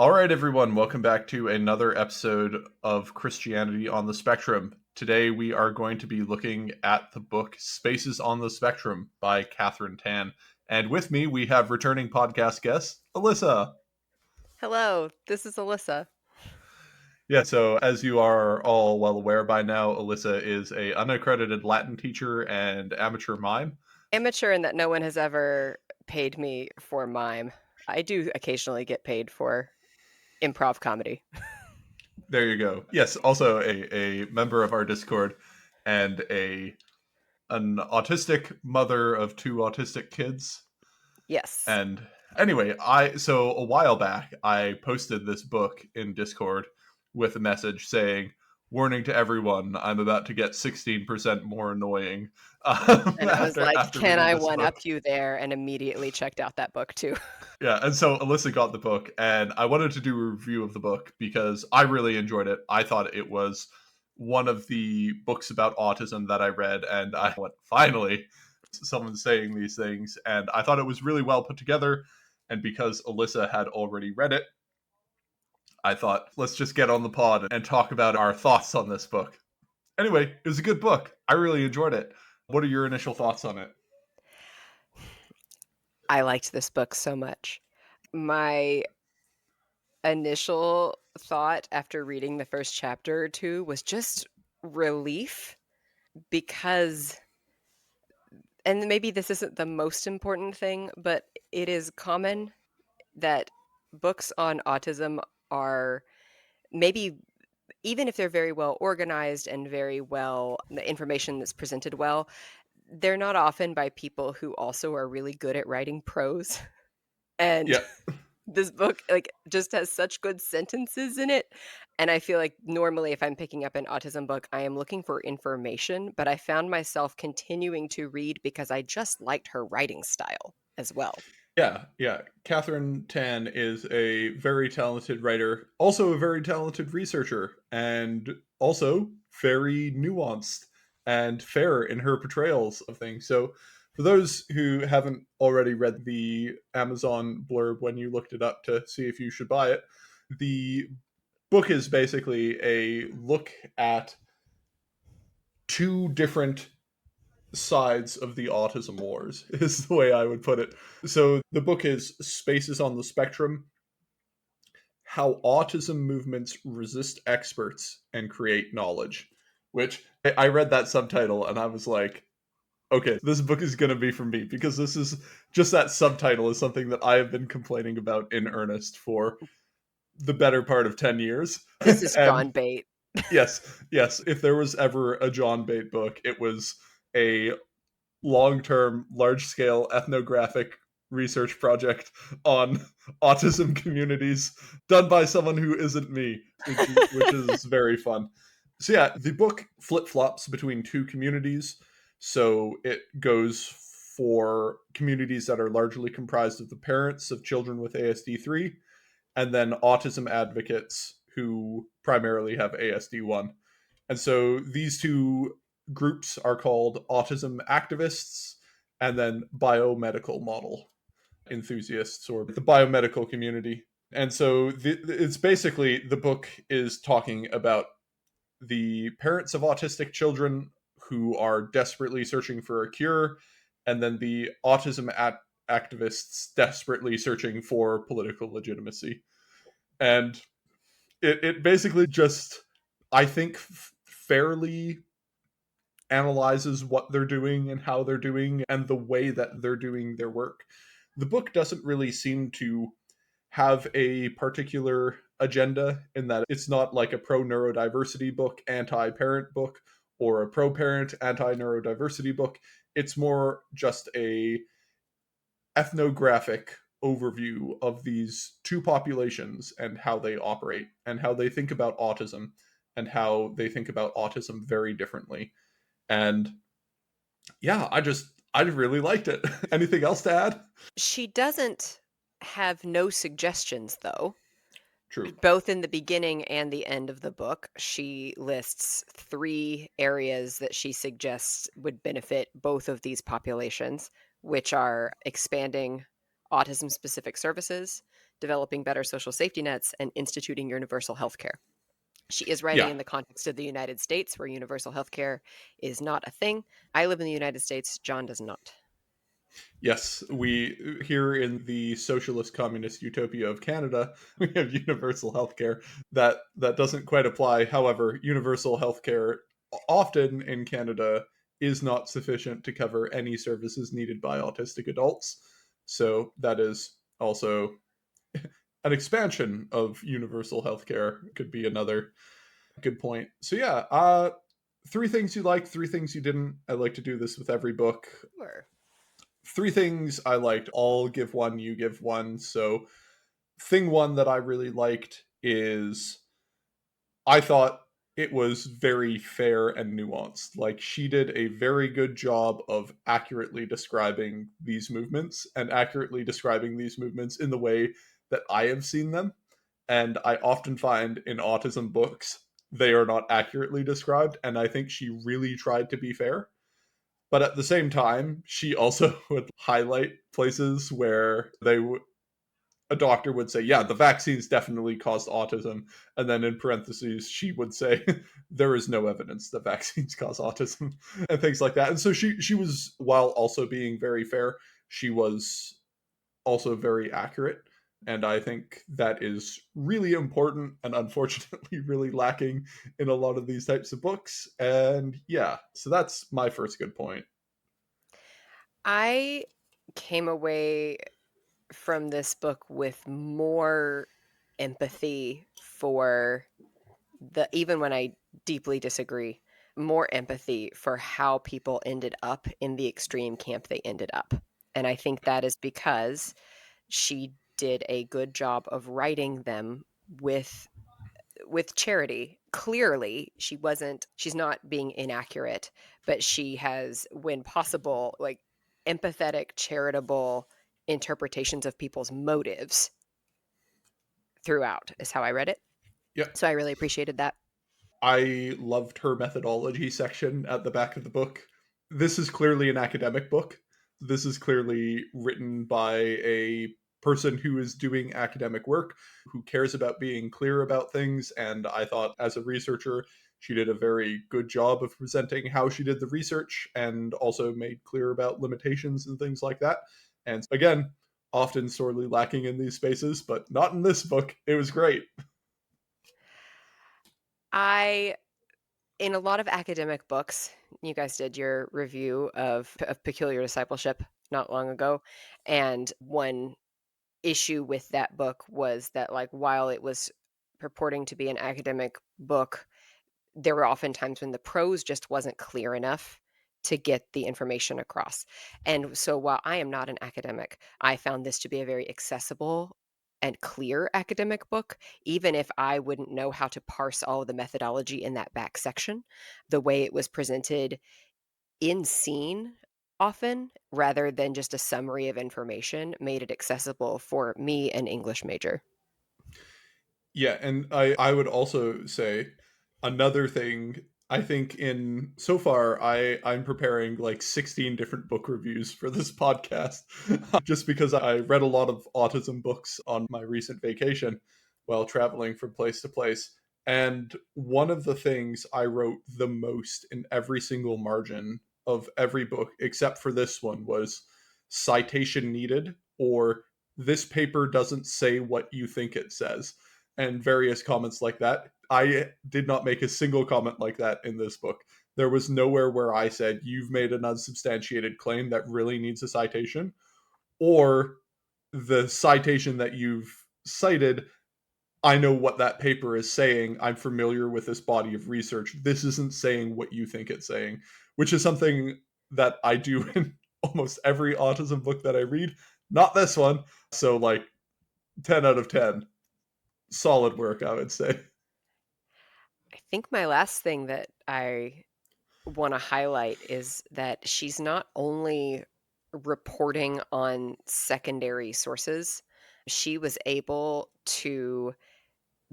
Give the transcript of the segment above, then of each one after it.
All right, everyone, welcome back to another episode of Christianity on the Spectrum. Today we are going to be looking at the book Spaces on the Spectrum by Catherine Tan. And with me, we have returning podcast guest, Alyssa. Hello, this is Alyssa. Yeah, so as you are all well aware by now, Alyssa is a unaccredited Latin teacher and amateur mime. Amateur in that no one has ever paid me for mime. I do occasionally get paid for improv comedy. There you go. Yes, also a member of our Discord and an autistic mother of two autistic kids. Yes. And anyway, so a while back I posted this book in Discord with a message saying, "Warning to everyone, I'm about to get 16% more annoying And I was after like, after can reading I this one book." up you there? And immediately checked out that book too. Yeah, and so Alyssa got the book, and I wanted to do a review of the book because I really enjoyed it. I thought it was one of the books about autism that I read, and I went, finally, someone saying these things, and I thought it was really well put together. And because Alyssa had already read it, I thought, let's just get on the pod and talk about our thoughts on this book. Anyway, it was a good book. I really enjoyed it. What are your initial thoughts on it? I liked this book so much. My initial thought after reading the first chapter or two was just relief because, and maybe this isn't the most important thing, but it is common that books on autism are maybe, even if they're very well organized and very well, the information that's presented well, they're not often by people who also are really good at writing prose. And Yeah, this book just has such good sentences in it. And I feel like normally if I'm picking up an autism book, I am looking for information, but I found myself continuing to read because I just liked her writing style as well. yeah. Catherine Tan is a very talented writer, also a very talented researcher, and also very nuanced and fair in her portrayals of things. So, for those who haven't already read the Amazon blurb when you looked it up to see if you should buy it, the book is basically a look at two different sides of the autism wars is the way I would put it. So the book is Spaces on the Spectrum: How Autism Movements Resist Experts and Create Knowledge, which I read that subtitle and I was like, okay, this book is going to be for me because this is just that subtitle is something that I have been complaining about in earnest for the better part of 10 years. This is And John Bate. yes, if there was ever a John Bate book, it was a long-term, large-scale ethnographic research project on autism communities done by someone who isn't me, which is very fun. So yeah, the book flip-flops between two communities. So it goes for communities that are largely comprised of the parents of children with ASD3 and then autism advocates who primarily have ASD1. And so these two groups are called autism activists and then biomedical model enthusiasts, or the biomedical community. And so it's basically, the book is talking about the parents of autistic children who are desperately searching for a cure, and then the autism activists desperately searching for political legitimacy. And it basically just, I think, fairly analyzes what they're doing and how they're doing and the way that they're doing their work. The book doesn't really seem to have a particular agenda in that it's not like a pro neurodiversity book, anti parent book, or a pro parent, anti neurodiversity book. It's more just a ethnographic overview of these two populations and how they operate and how they think about autism and how they think about autism very differently. And yeah, I really liked it. Anything else to add? She doesn't have no suggestions, though. True. Both in the beginning and the end of the book, she lists 3 areas that she suggests would benefit both of these populations, which are expanding autism-specific services, developing better social safety nets, and instituting universal health care. She is writing Yeah. in the context of the United States, where universal health care is not a thing. I live in the United States. John does not. Yes, we here in the socialist communist utopia of Canada, we have universal healthcare. That doesn't quite apply. However, universal healthcare often in Canada is not sufficient to cover any services needed by autistic adults. So that is also an expansion of universal healthcare could be another good point. So yeah, three things you liked, three things you didn't. I like to do this with every book. Sure. Three things I liked. I'll give one, you give one. So, thing one that I really liked is I thought it was very fair and nuanced. Like, she did a very good job of accurately describing these movements and accurately describing these movements in the way that I have seen them. And I often find in autism books, they are not accurately described. And I think she really tried to be fair. But at the same time, she also would highlight places where a doctor would say, "Yeah, the vaccines definitely caused autism," and then in parentheses, she would say, "There is no evidence that vaccines cause autism," and things like that. And so she was, while also being very fair, she was also very accurate. And I think that is really important and unfortunately really lacking in a lot of these types of books. And yeah, so that's my first good point. I came away from this book with more empathy for even when I deeply disagree, more empathy for how people ended up in the extreme camp they ended up. And I think that is because she did a good job of writing them with charity. Clearly, she's not being inaccurate, but she has, when possible, like empathetic, charitable interpretations of people's motives throughout, is how I read it. Yeah, So I really appreciated that. I loved her methodology section at the back of the book. This is clearly an academic book. This is clearly written by a person who is doing academic work, who cares about being clear about things. And I thought, as a researcher, she did a very good job of presenting how she did the research and also made clear about limitations and things like that. And again, often sorely lacking in these spaces, but not in this book. It was great. I In a lot of academic books, you guys did your review of Peculiar Discipleship not long ago, and one issue with that book was that, like, while it was purporting to be an academic book, there were often times when the prose just wasn't clear enough to get the information across. And so while I am not an academic, I found this to be a very accessible and clear academic book, even if I wouldn't know how to parse all of the methodology in that back section. The way it was presented in scene often, rather than just a summary of information, made it accessible for me, an English major. Yeah, and I would also say another thing. I think in so far I'm preparing like 16 different book reviews for this podcast just because I read a lot of autism books on my recent vacation while traveling from place to place. And one of the things I wrote the most in every single margin of every book except for this one was citation needed, or this paper doesn't say what you think it says, and various comments like that. I did not make a single comment like that in this book. There was nowhere where I said, "You've made an unsubstantiated claim that really needs a citation," or "The citation that you've cited, I know what that paper is saying. I'm familiar with this body of research. This isn't saying what you think it's saying," which is something that I do in almost every autism book that I read. Not this one. So, like, 10 out of 10. Solid work, I would say. I think my last thing that I want to highlight is that she's not only reporting on secondary sources, she was able to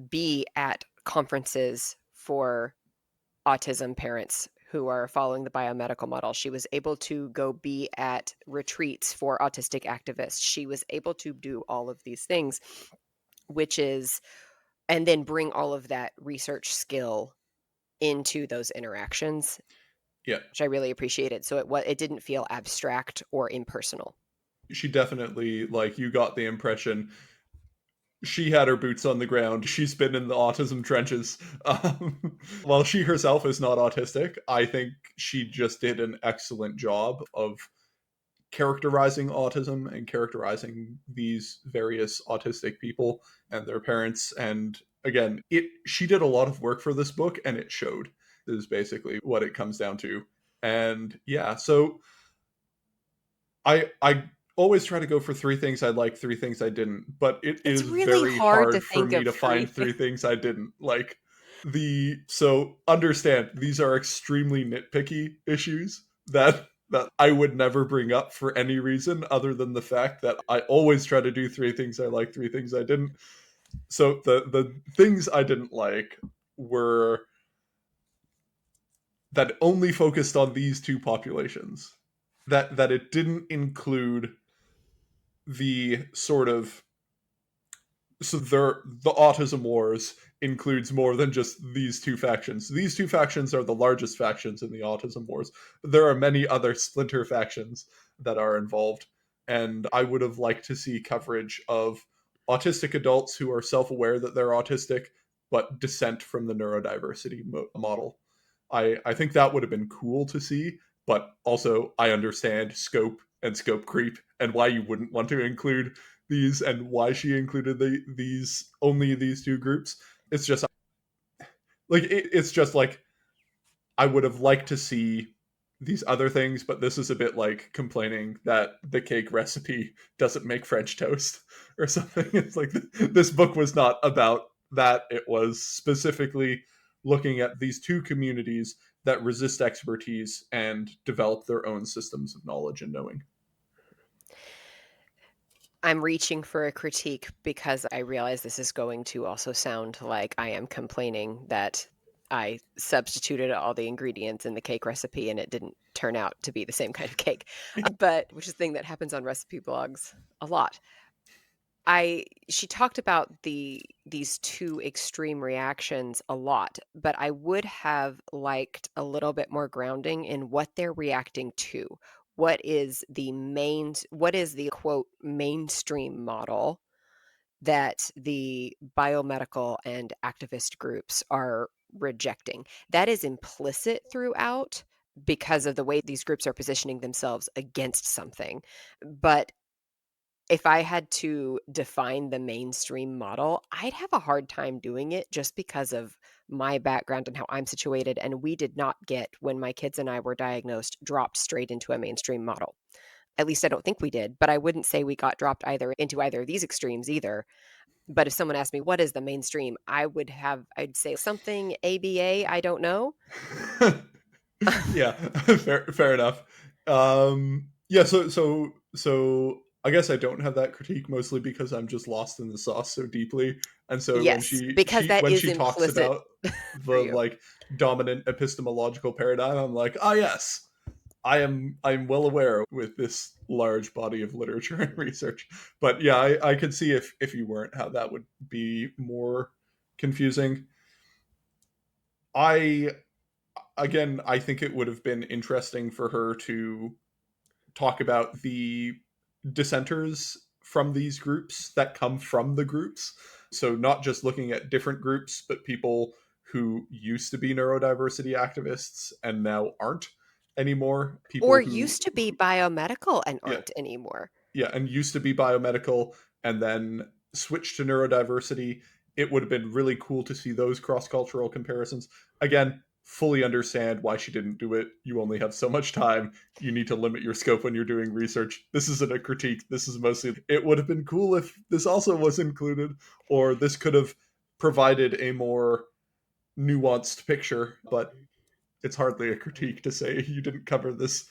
be at conferences for autism parents who are following the biomedical model. She was able to go be at retreats for autistic activists. She was able to do all of these things which is and then bring all of that research skill into those interactions, Yeah, which I really appreciated. So it didn't feel abstract or impersonal. she definitely, like, you got the impression she had her boots on the ground. She's been in the autism trenches. While she herself is not autistic, I think she just did an excellent job of characterizing autism and characterizing these various autistic people and their parents. And again, it she did a lot of work for this book, and it showed. Is basically what it comes down to. And yeah, so I always try to go for three things I like, three things I didn't, but it It's is really very hard to hard for think me of to 3 find things. three things I didn't like. The so understand these are extremely nitpicky issues that I would never bring up for any reason other than the fact that I always try to do three things I like, three things I didn't. So the things I didn't like were that only focused on these two populations. That it didn't include the sort of the autism wars includes more than just these two factions. These two factions are the largest factions in the autism wars, but there are many other splinter factions that are involved, and I would have liked to see coverage of autistic adults who are self-aware that they're autistic but dissent from the neurodiversity model. I think that would have been cool to see, but also I understand scope and scope creep and why you wouldn't want to include these and why she included these only these two groups. It's just it's just like I would have liked to see these other things, but this is a bit like complaining that the cake recipe doesn't make French toast or something. It's like this book was not about that. It was specifically looking at these two communities that resist expertise and develop their own systems of knowledge and knowing. I'm reaching for a critique because I realize this is going to also sound like I am complaining that I substituted all the ingredients in the cake recipe and it didn't turn out to be the same kind of cake. But which is a thing that happens on recipe blogs a lot. She talked about these two extreme reactions a lot, but I would have liked a little bit more grounding in what they're reacting to. What is the quote mainstream model that the biomedical and activist groups are rejecting? That is implicit throughout because of the way these groups are positioning themselves against something. But if I had to define the mainstream model, I'd have a hard time doing it just because of my background and how I'm situated. And we did not get, when my kids and I were diagnosed, dropped straight into a mainstream model. At least I don't think we did, but I wouldn't say we got dropped either into either of these extremes either. But if someone asked me what is the mainstream, I'd say something ABA, I don't know. Yeah, fair enough. Yeah, so I guess I don't have that critique mostly because I'm just lost in the sauce so deeply, and so when Yes, because that when is she talks implicit about for the you. like dominant epistemological paradigm, I'm like, ah, yes, I'm well aware with this large body of literature and research. But yeah, I could see if you weren't how that would be more confusing. I again, I think it would have been interesting for her to talk about the dissenters from these groups that come from the groups. So, not just looking at different groups, but people who used to be neurodiversity activists and now aren't anymore. Or People used to be biomedical and yeah, aren't anymore. yeah, and used to be biomedical and then switched to neurodiversity. It would have been really cool to see those cross cultural comparisons. Again, fully understand why she didn't do it. You only have so much time. You need to limit your scope when you're doing research. This isn't a critique. This is mostly, it would have been cool if this also was included, or this could have provided a more nuanced picture, but it's hardly a critique to say you didn't cover this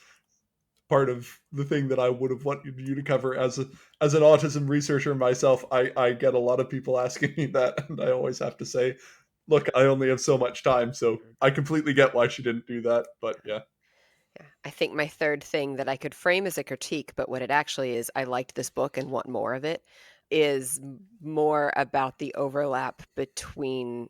part of the thing that I would have wanted you to cover as an autism researcher myself. I get a lot of people asking me that, and I always have to say, look, I only have so much time, so I completely get why she didn't do that. But yeah, Yeah. I think my third thing that I could frame as a critique, but what it actually is, I liked this book and want more of it. is more about the overlap between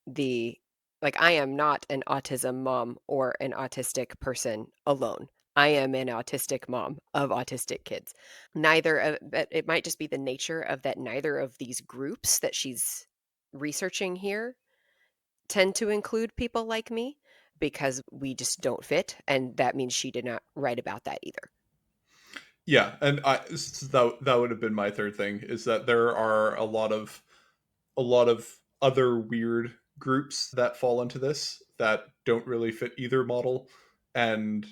the like, I am not an autism mom or an autistic person alone. I am an autistic mom of autistic kids. Neither of but it might just be the nature of that neither of these groups that she's researching here tend to include people like me because we just don't fit, and that means she did not write about that either. Yeah, and that would have been my third thing, is that there are a lot of other weird groups that fall into this that don't really fit either model, and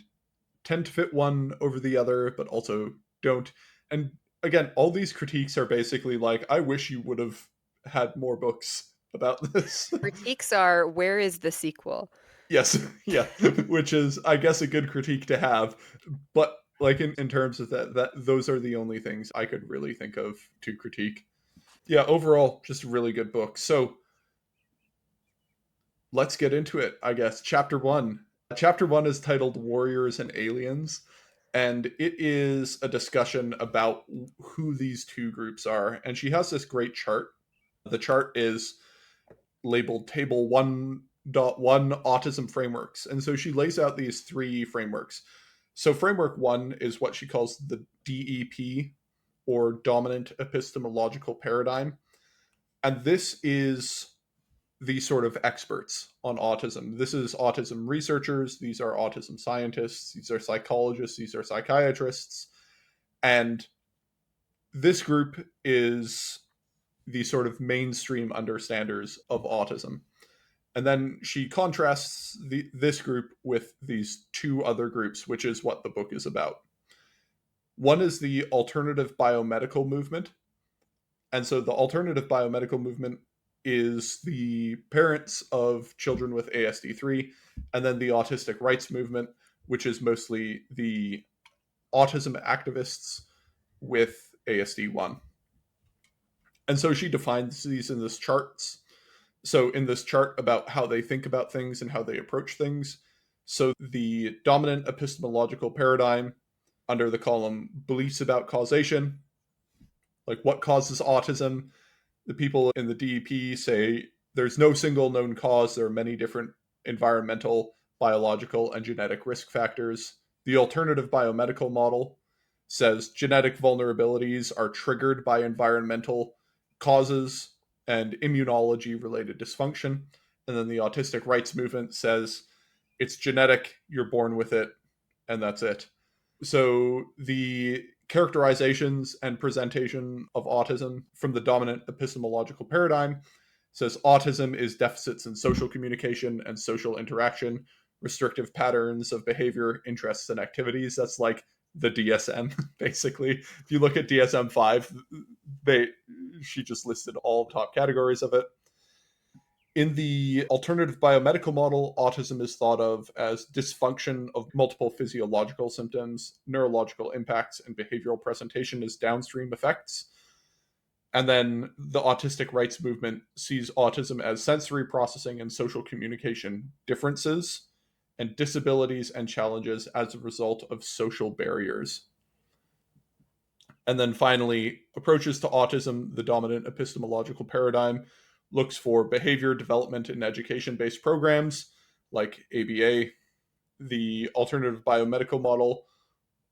tend to fit one over the other, but also don't. And again, all these critiques are basically like, I wish you would have had more books about this. Critiques are, where is the sequel? Yes, yeah, which is, I guess, a good critique to have. But like in terms of that those are the only things I could really think of to critique. Yeah, overall, just a really good book. So let's get into it, I guess. Chapter one. Chapter one is titled Warriors and Aliens, and it is a discussion about who these two groups are. And she has this great chart. The chart is labeled Table 1.1 Autism Frameworks. And so she lays out these three frameworks. So, framework one is what she calls the DEP, or Dominant Epistemological Paradigm. And this is the sort of experts on autism. This is autism researchers, these are autism scientists, these are psychologists, these are psychiatrists. And this group is the sort of mainstream understanders of autism. And then she contrasts this group with these two other groups, which is what the book is about. One is the alternative biomedical movement. And so the alternative biomedical movement is the parents of children with ASD3, and then the Autistic Rights movement, which is mostly the autism activists with ASD1. And so she defines these in this charts. So in this chart about how they think about things and how they approach things. So the dominant epistemological paradigm under the column beliefs about causation, like what causes autism. The people in the DEP say there's no single known cause. There are many different environmental, biological, and genetic risk factors. The alternative biomedical model says genetic vulnerabilities are triggered by environmental causes and immunology related dysfunction. And then the Autistic Rights Movement says it's genetic, you're born with it, and that's it. So the characterizations and presentation of autism from the dominant epistemological paradigm says autism is deficits in social communication and social interaction, restrictive patterns of behavior, interests, and activities. That's like the DSM, basically. If you look at DSM-5, they she just listed all the top categories of it. In the alternative biomedical model, autism is thought of as dysfunction of multiple physiological symptoms, neurological impacts, and behavioral presentation as downstream effects. And then the Autistic Rights Movement sees autism as sensory processing and social communication differences, and disabilities and challenges as a result of social barriers. And then finally, approaches to autism, the dominant epistemological paradigm looks for behavior development in education based programs like ABA. The alternative biomedical model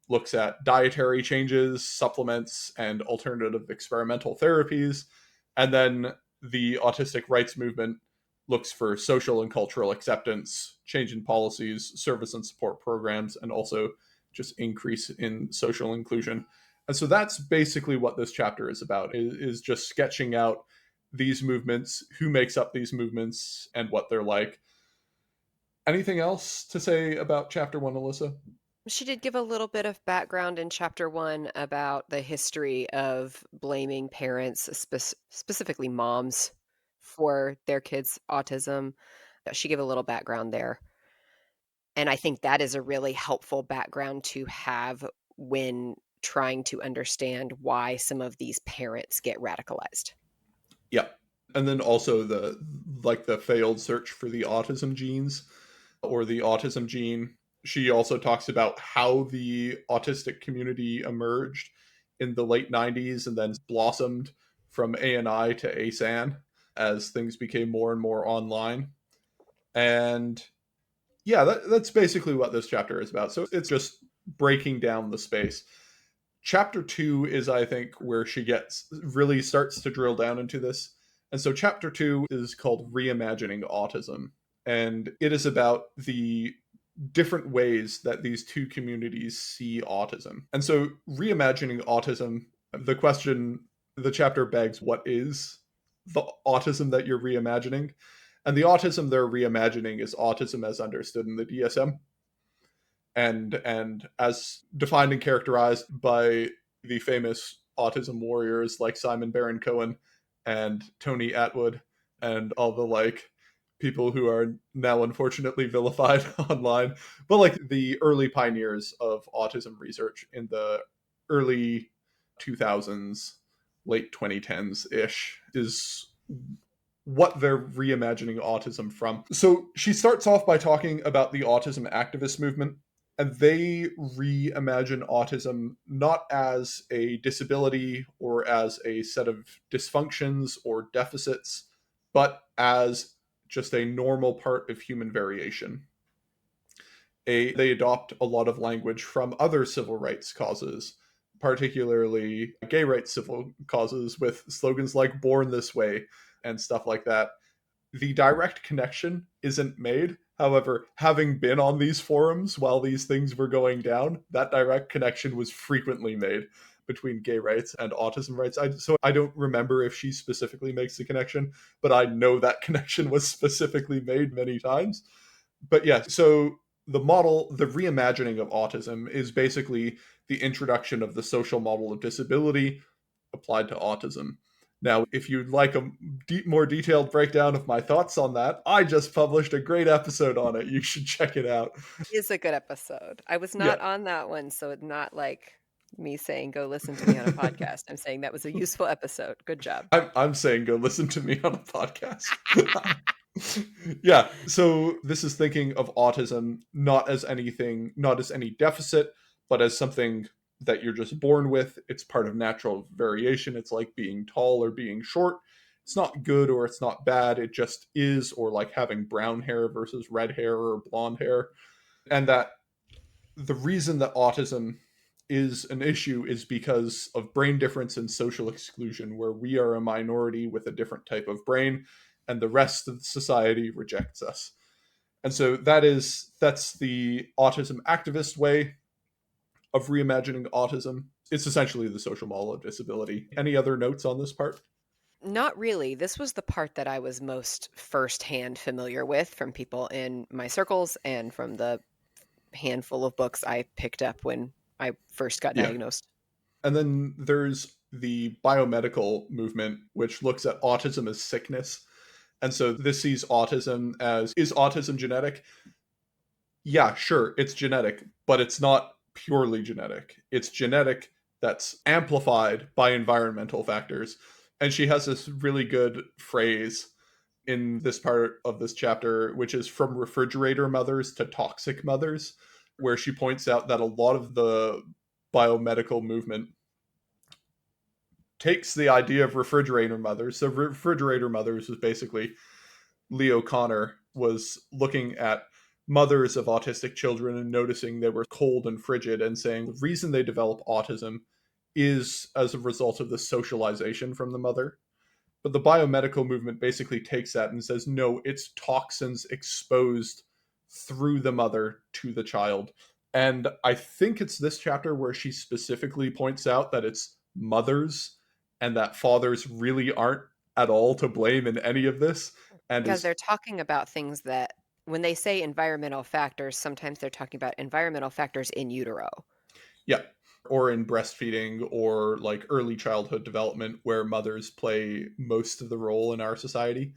looks at dietary changes, supplements, and alternative experimental therapies. And then the Autistic Rights Movement looks for social and cultural acceptance, change in policies, service and support programs, and also just increase in social inclusion. And so that's basically what this chapter is about, is just sketching out these movements, who makes up these movements, and what they're like. Anything else to say about chapter one, Alyssa? She did give a little bit of background in chapter 1 about the history of blaming parents, specifically moms, for their kids' autism. She gave a little background there. And I think that is a really helpful background to have when trying to understand why some of these parents get radicalized. Yeah. And then also the failed search for the autism genes, or the autism gene. She also talks about how the autistic community emerged in the late 90s and then blossomed from ANI to ASAN as things became more and more online. And yeah, that's basically what this chapter is about. So it's just breaking down the space. Chapter 2 is, I think, where she really starts to drill down into this. And so chapter 2 is called Reimagining Autism. And it is about the different ways that these two communities see autism. And so reimagining autism, the chapter begs, what is the autism that you're reimagining? And the autism they're reimagining is autism as understood in the DSM and as defined and characterized by the famous autism warriors like Simon Baron Cohen and Tony Atwood and all the like people who are now unfortunately vilified online, but like the early pioneers of autism research in the early 2000s, late 2010s ish is what they're reimagining autism from. So she starts off by talking about the autism activist movement, and they reimagine autism not as a disability or as a set of dysfunctions or deficits, but as just a normal part of human variation. They adopt a lot of language from other civil rights causes, particularly gay rights civil causes, with slogans like "Born This Way" and stuff like that. The direct connection isn't made. However, having been on these forums while these things were going down, that direct connection was frequently made between gay rights and autism rights. So I don't remember if she specifically makes the connection, but I know that connection was specifically made many times. But yeah, so the reimagining of autism is basically the introduction of the social model of disability applied to autism. Now, if you'd like a more detailed breakdown of my thoughts on that, I just published a great episode on it. You should check it out. It's a good episode. I was Yeah. not on that one, so it's not like me saying go listen to me on a podcast. I'm saying that was a useful episode. Good job. I'm saying go listen to me on a podcast. Yeah, so this is thinking of autism not as any deficit, but as something that you're just born with. It's part of natural variation. It's like being tall or being short. It's not good or it's not bad. It just is, or like having brown hair versus red hair or blonde hair. And that the reason that autism is an issue is because of brain difference and social exclusion, where we are a minority with a different type of brain and the rest of society rejects us. And so that's the autism activist way of reimagining autism. It's essentially the social model of disability. Any other notes on this part? Not really. This was the part that I was most firsthand familiar with from people in my circles and from the handful of books I picked up when I first got Yeah. diagnosed. And then there's the biomedical movement, which looks at autism as sickness. And so this sees autism as, is autism genetic? Yeah, sure, it's genetic, but it's not purely genetic. It's genetic that's amplified by environmental factors. And she has this really good phrase in this part of this chapter, which is from refrigerator mothers to toxic mothers, where she points out that a lot of the biomedical movement takes the idea of refrigerator mothers. So refrigerator mothers is basically Leo Connor was looking at mothers of autistic children and noticing they were cold and frigid and saying the reason they develop autism is as a result of the socialization from the mother. But the biomedical movement basically takes that and says, no, it's toxins exposed through the mother to the child. And I think it's this chapter where she specifically points out that it's mothers and that fathers really aren't at all to blame in any of this. And Because is, they're talking about things that, when they say environmental factors, sometimes they're talking about environmental factors in utero. yeah, or in breastfeeding or like early childhood development where mothers play most of the role in our society.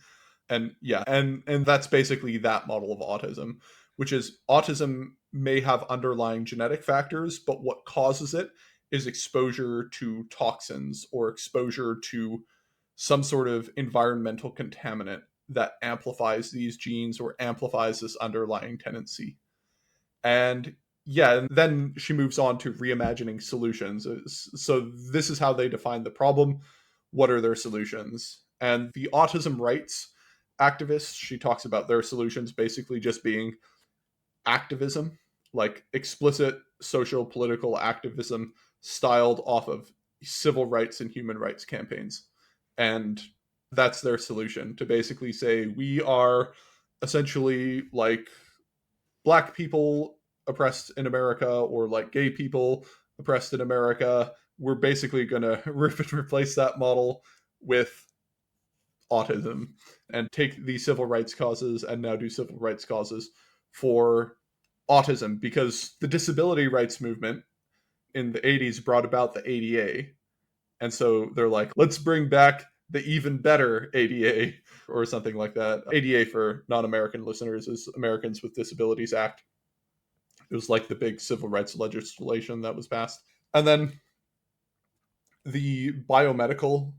And yeah, and that's basically that model of autism, which is autism may have underlying genetic factors, but what causes it is exposure to toxins or exposure to some sort of environmental contaminant that amplifies these genes or amplifies this underlying tendency. And Yeah, and then she moves on to reimagining solutions. So this is how they define the problem. What are their solutions? And the autism rights activists, she talks about their solutions basically just being activism, like explicit social political activism styled off of civil rights and human rights campaigns. And that's their solution, to basically say we are essentially like black people oppressed in America, or like gay people oppressed in America. We're basically going to rip and replace that model with autism and take these civil rights causes and now do civil rights causes for autism, because the disability rights movement in the 80s brought about the ADA. And so they're like, let's bring back the even better ADA, or something like that. ADA, for non American listeners, is Americans with Disabilities Act. It was like the big civil rights legislation that was passed. And then the biomedical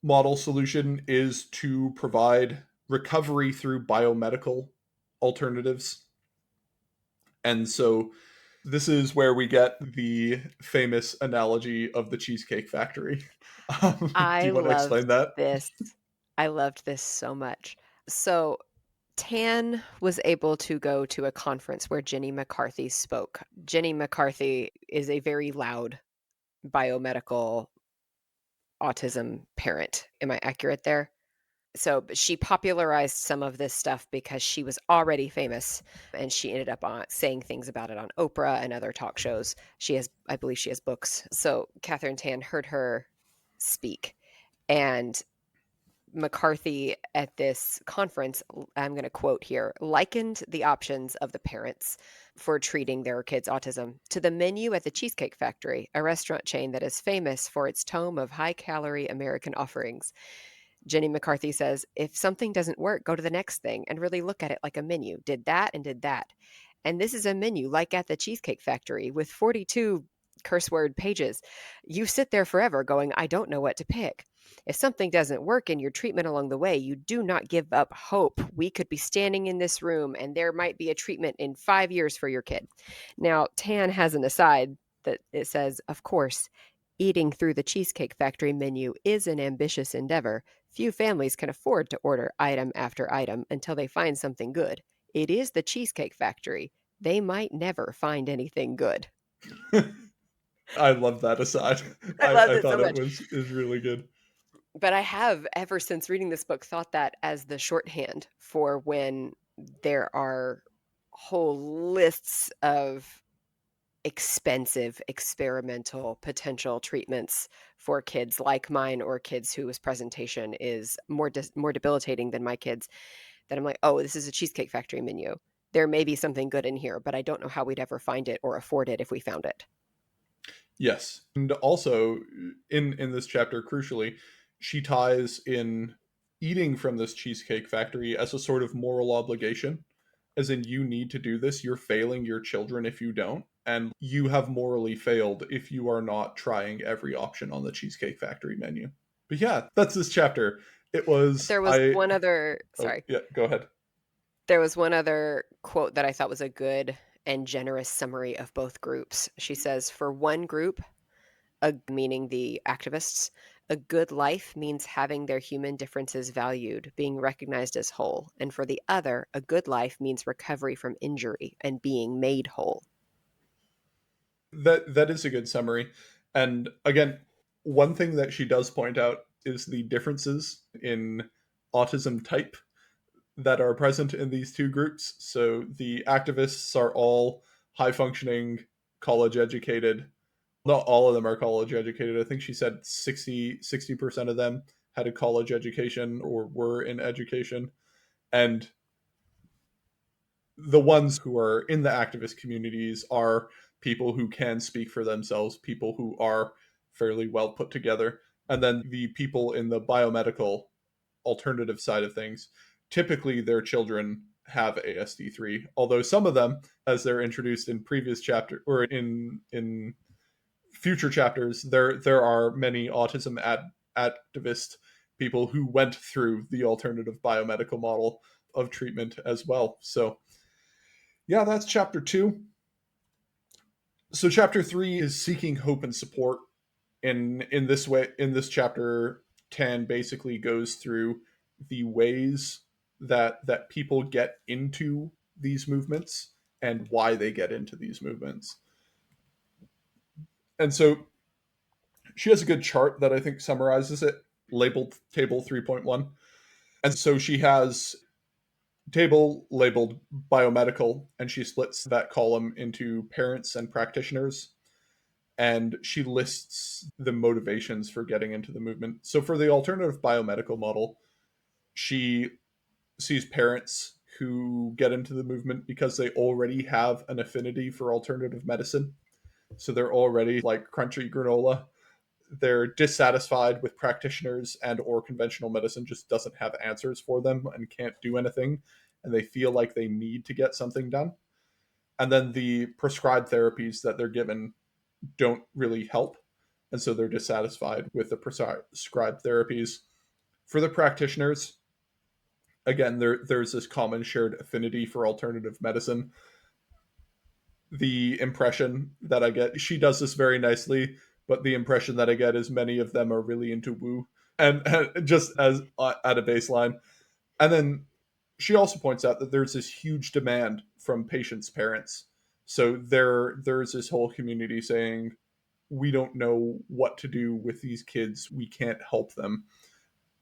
model solution is to provide recovery through biomedical alternatives. And so this is where we get the famous analogy of the Cheesecake Factory. Do I you want to loved explain that? this. I loved this so much. So Tan was able to go to a conference where Jenny McCarthy spoke. Jenny McCarthy is a very loud biomedical autism parent. Am I accurate there? So she popularized some of this stuff because she was already famous, and she ended up saying things about it on Oprah and other talk shows. I believe she has books. So Catherine Tan heard her speak, and McCarthy at this conference, I'm going to quote here, likened the options of the parents for treating their kids' autism to the menu at the Cheesecake Factory, a restaurant chain that is famous for its tome of high-calorie American offerings. Jenny McCarthy says, if something doesn't work, go to the next thing and really look at it like a menu. Did that and did that. And this is a menu like at the Cheesecake Factory with 42 curse word pages. You sit there forever going, I don't know what to pick. If something doesn't work in your treatment along the way, you do not give up hope. We could be standing in this room and there might be a treatment in 5 years for your kid. Now, Tan has an aside that it says, of course, eating through the Cheesecake Factory menu is an ambitious endeavor. Few families can afford to order item after item until they find something good. It is the Cheesecake Factory. They might never find anything good. I love that aside. I loved I it so thought it much. was is really good. But I have, ever since reading this book, thought that as the shorthand for when there are whole lists of expensive experimental potential treatments for kids like mine, or kids whose presentation is more debilitating than my kids, that I'm like, oh, this is a Cheesecake Factory menu. There may be something good in here, but I don't know how we'd ever find it or afford it if we found it. Yes. And also in this chapter, crucially, she ties in eating from this Cheesecake Factory as a sort of moral obligation. As in, you need to do this. You're failing your children if you don't. And you have morally failed if you are not trying every option on the Cheesecake Factory menu. But yeah, that's this chapter. It was There was I one other, Oh, sorry, yeah, go ahead. there was one other quote that I thought was a good and generous summary of both groups. She says, for one group, meaning the activists, a good life means having their human differences valued, being recognized as whole. And for the other, a good life means recovery from injury and being made whole. That is a good summary. And again, one thing that she does point out is the differences in autism type that are present in these two groups. So the activists are all high functioning, college educated. Not all of them are college educated. I think she said 60% of them had a college education or were in education. And the ones who are in the activist communities are people who can speak for themselves, people who are fairly well put together. And then the people in the biomedical alternative side of things, typically their children have ASD3, although some of them, as they're introduced in previous chapter or in future chapters, there are many autism activist people who went through the alternative biomedical model of treatment as well. So yeah, that's chapter 2. So chapter 3 is seeking hope and support. In this way, in this chapter, 10 basically goes through the ways that people get into these movements and why they get into these movements. And so she has a good chart that I think summarizes it, labeled table 3.1. And so she has table labeled biomedical, and she splits that column into parents and practitioners, and she lists the motivations for getting into the movement. So for the alternative biomedical model, she sees parents who get into the movement because they already have an affinity for alternative medicine. So they're already like crunchy granola. They're dissatisfied with practitioners, and or conventional medicine just doesn't have answers for them and can't do anything, and they feel like they need to get something done. And then the prescribed therapies that they're given don't really help, and so they're dissatisfied with the prescribed therapies. For the practitioners, again, there's this common shared affinity for alternative medicine. The impression that I get, she does this very nicely, but the impression that I get is many of them are really into woo, and just as at a baseline. And then she also points out that there's this huge demand from patients' parents. So there's this whole community saying, we don't know what to do with these kids. We can't help them.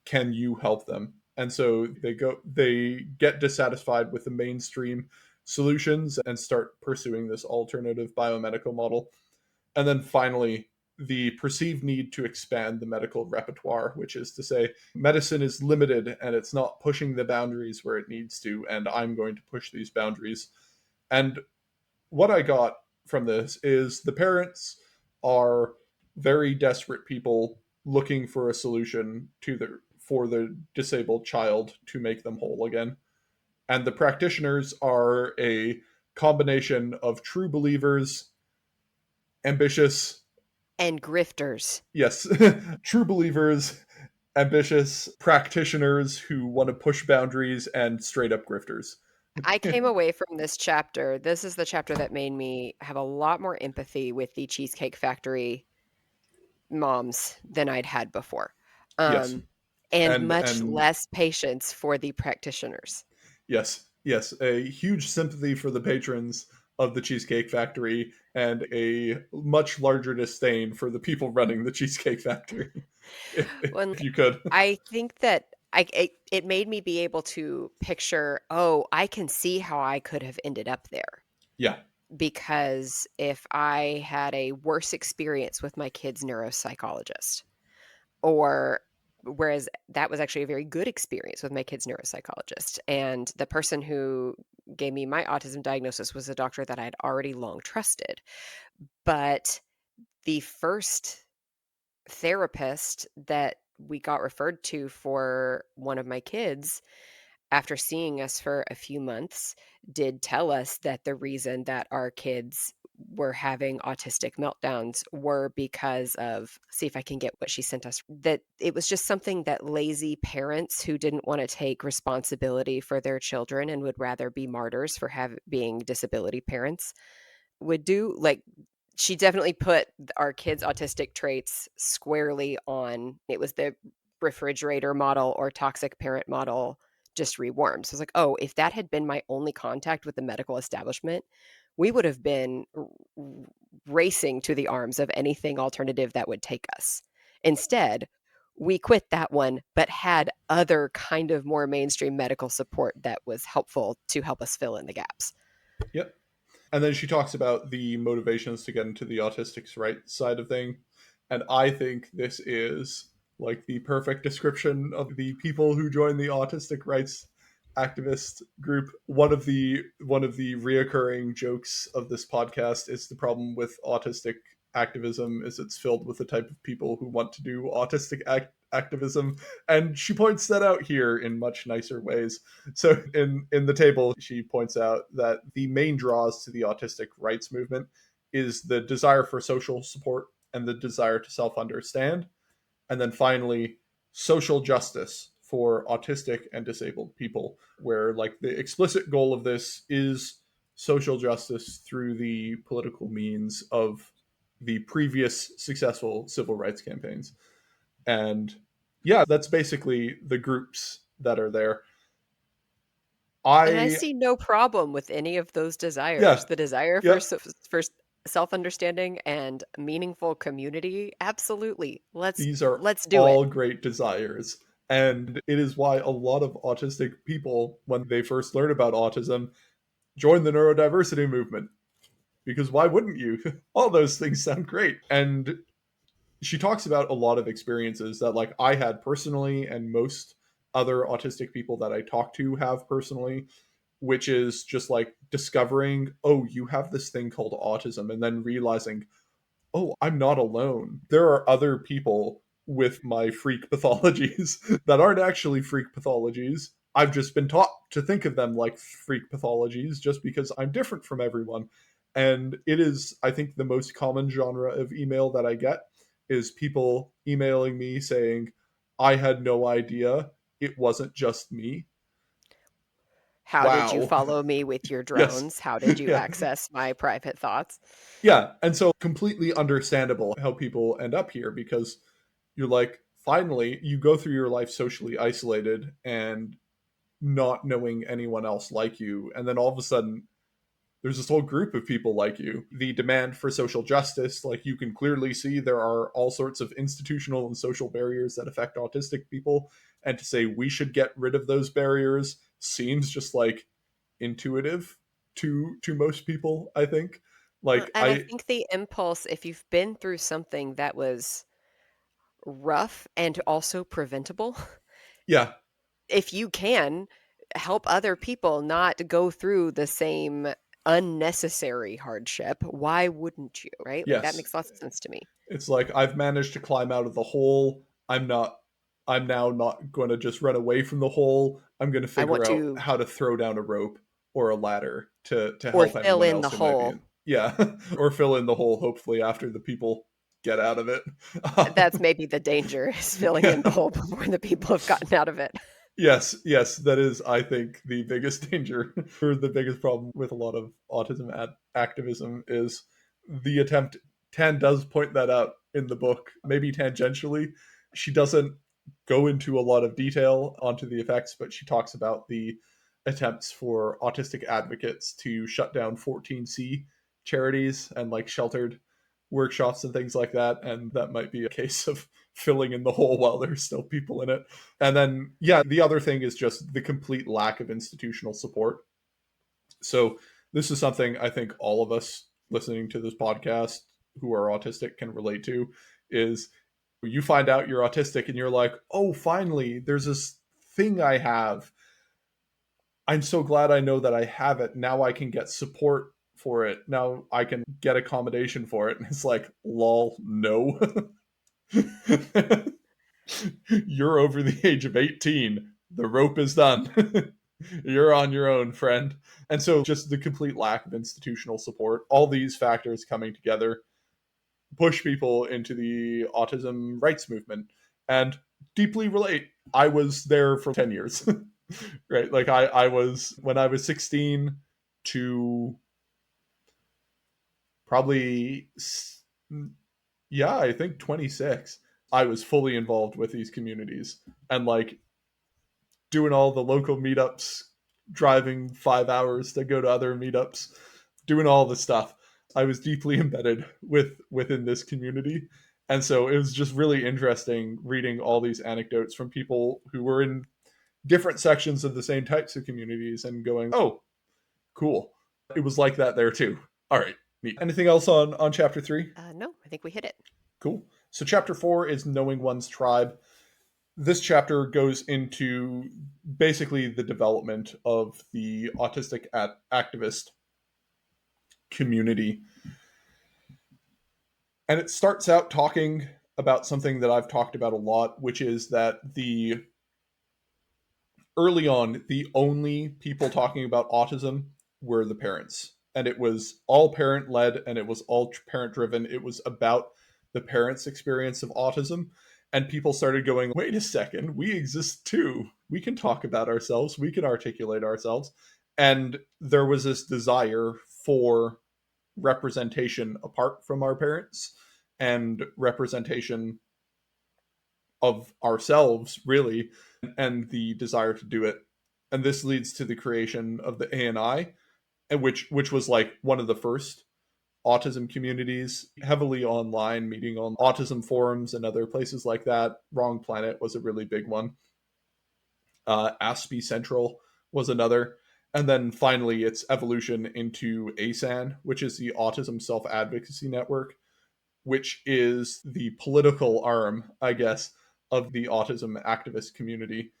Can you help them? And so they get dissatisfied with the mainstream solutions and start pursuing this alternative biomedical model. And then finally, the perceived need to expand the medical repertoire, which is to say, medicine is limited and it's not pushing the boundaries where it needs to, and I'm going to push these boundaries. And what I got from this is the parents are very desperate people looking for a solution to the for the disabled child to make them whole again. And the practitioners are a combination of true believers, ambitious, And grifters. yes, true believers, ambitious practitioners who want to push boundaries, and straight up grifters. I came away from this chapter. This is the chapter that made me have a lot more empathy with the Cheesecake Factory moms than I'd had before. Yes. And much And less patience for the practitioners. yes, a huge sympathy for the patrons of the Cheesecake Factory and a much larger disdain for the people running the Cheesecake Factory. When If you could. I think that it made me be able to picture, oh, I can see how I could have ended up there. Yeah. Because if I had a worse experience with my kid's neuropsychologist, or whereas that was actually a very good experience with my kid's neuropsychologist, and the person who gave me my autism diagnosis was a doctor that I'd already long trusted. But the first therapist that we got referred to for one of my kids, after seeing us for a few months, did tell us that the reason that our kids were having autistic meltdowns were because of, see if I can get what she sent us, that it was just something that lazy parents who didn't want to take responsibility for their children and would rather be martyrs for being disability parents would do. Like, she definitely put our kids' autistic traits squarely on, it was the refrigerator model or toxic parent model just rewarmed. So I was like, oh, if that had been my only contact with the medical establishment, we would have been racing to the arms of anything alternative that would take us. Instead, we quit that one, but had other kind of more mainstream medical support that was helpful to help us fill in the gaps. Yep. And then she talks about the motivations to get into the Autistic Rights side of thing. And I think this is like the perfect description of the people who join the Autistic Rights activist group. One of the reoccurring jokes of this podcast is the problem with autistic activism is it's filled with the type of people who want to do autistic activism, and she points that out here in much nicer ways. So in the table, she points out that the main draws to the autistic rights movement is the desire for social support and the desire to self-understand, and then finally social justice for autistic and disabled people, where like the explicit goal of this is social justice through the political means of the previous successful civil rights campaigns. And yeah, that's basically the groups that are there. And I I, see no problem with any of those desires. yeah, The desire for yep, for self-understanding and meaningful community, absolutely. these are Let's do it. all great desires. And it is why a lot of autistic people, when they first learn about autism, join the neurodiversity movement. Because why wouldn't you? All those things sound great. And she talks about a lot of experiences that like I had personally and most other autistic people that I talk to have personally, which is just like discovering, oh, you have this thing called autism, and then realizing, oh, I'm not alone. There are other people with my freak pathologies that aren't actually freak pathologies. I've just been taught to think of them like freak pathologies just because I'm different from everyone. And it is, I think, the most common genre of email that I get is people emailing me saying, I had no idea it wasn't just me. How did you Wow. follow me with your Yes. drones? How did you Yeah. access my private thoughts? Yeah. And so completely understandable how people end up here because you're like, finally, you go through your life socially isolated and not knowing anyone else like you. And then all of a sudden, there's this whole group of people like you. The demand for social justice, like you can clearly see, there are all sorts of institutional and social barriers that affect autistic people. And to say we should get rid of those barriers seems just like intuitive to most people, I think. Like And I I think the impulse, if you've been through something that was rough and also preventable, yeah, if you can help other people not go through the same unnecessary hardship, why wouldn't you, right? Like that yes. makes lots of sense to me. It's like I've managed to climb out of the hole. I'm now not going to just run away from the hole. I'm going to I want figure out to how to throw down a rope or a ladder to or help fill anyone in the else who might be hole. in. Yeah, or fill in the hole hopefully after the people get out of it. That's maybe the danger is filling in the Yeah. hole before the people have gotten out of it. Yes, yes, that is, I think, the biggest danger or the biggest problem with a lot of autism activism is the attempt. Tan does point that out in the book, maybe tangentially. She doesn't go into a lot of detail onto the effects, but she talks about the attempts for autistic advocates to shut down 14C charities and like sheltered workshops and things like that. And that might be a case of filling in the hole while there's still people in it. And then, yeah, the other thing is just the complete lack of institutional support. So, this is something I think all of us listening to this podcast who are autistic can relate to is you find out you're autistic and you're like, "Oh, finally, there's this thing I have. I'm so glad I know that I have it. Now I can get support for it. Now I can get accommodation for it." And it's like, "Lol, no." You're over the age of 18. The rope is done. You're on your own, friend. And so, just the complete lack of institutional support, all these factors coming together, push people into the autism rights movement and deeply relate. I was there for 10 years, right? Like, I was, when I was 16 to probably, yeah, I think 26, I was fully involved with these communities. And like doing all the local meetups, driving 5 hours to go to other meetups, doing all the stuff. I was deeply embedded within this community. And so it was just really interesting reading all these anecdotes from people who were in different sections of the same types of communities and going, oh, cool. It was like that there too. All right, neat. Anything else on chapter 3? No, I think we hit it. Cool. So chapter 4 is knowing one's tribe. This chapter goes into basically the development of the autistic activist community. And it starts out talking about something that I've talked about a lot, which is that the early on, the only people talking about autism were the parents. And it was all parent led and it was all parent driven. It was about the parents' experience of autism. And people started going, wait a second, we exist too. We can talk about ourselves, we can articulate ourselves. And there was this desire for representation apart from our parents and representation of ourselves, really, and the desire to do it. And this leads to the creation of the ANI, and which was like one of the first autism communities, heavily online, meeting on autism forums and other places like that. Wrong Planet was a really big one. Aspie Central was another. And then finally, its evolution into ASAN, which is the Autism Self Advocacy Network, which is the political arm, I guess, of the autism activist community.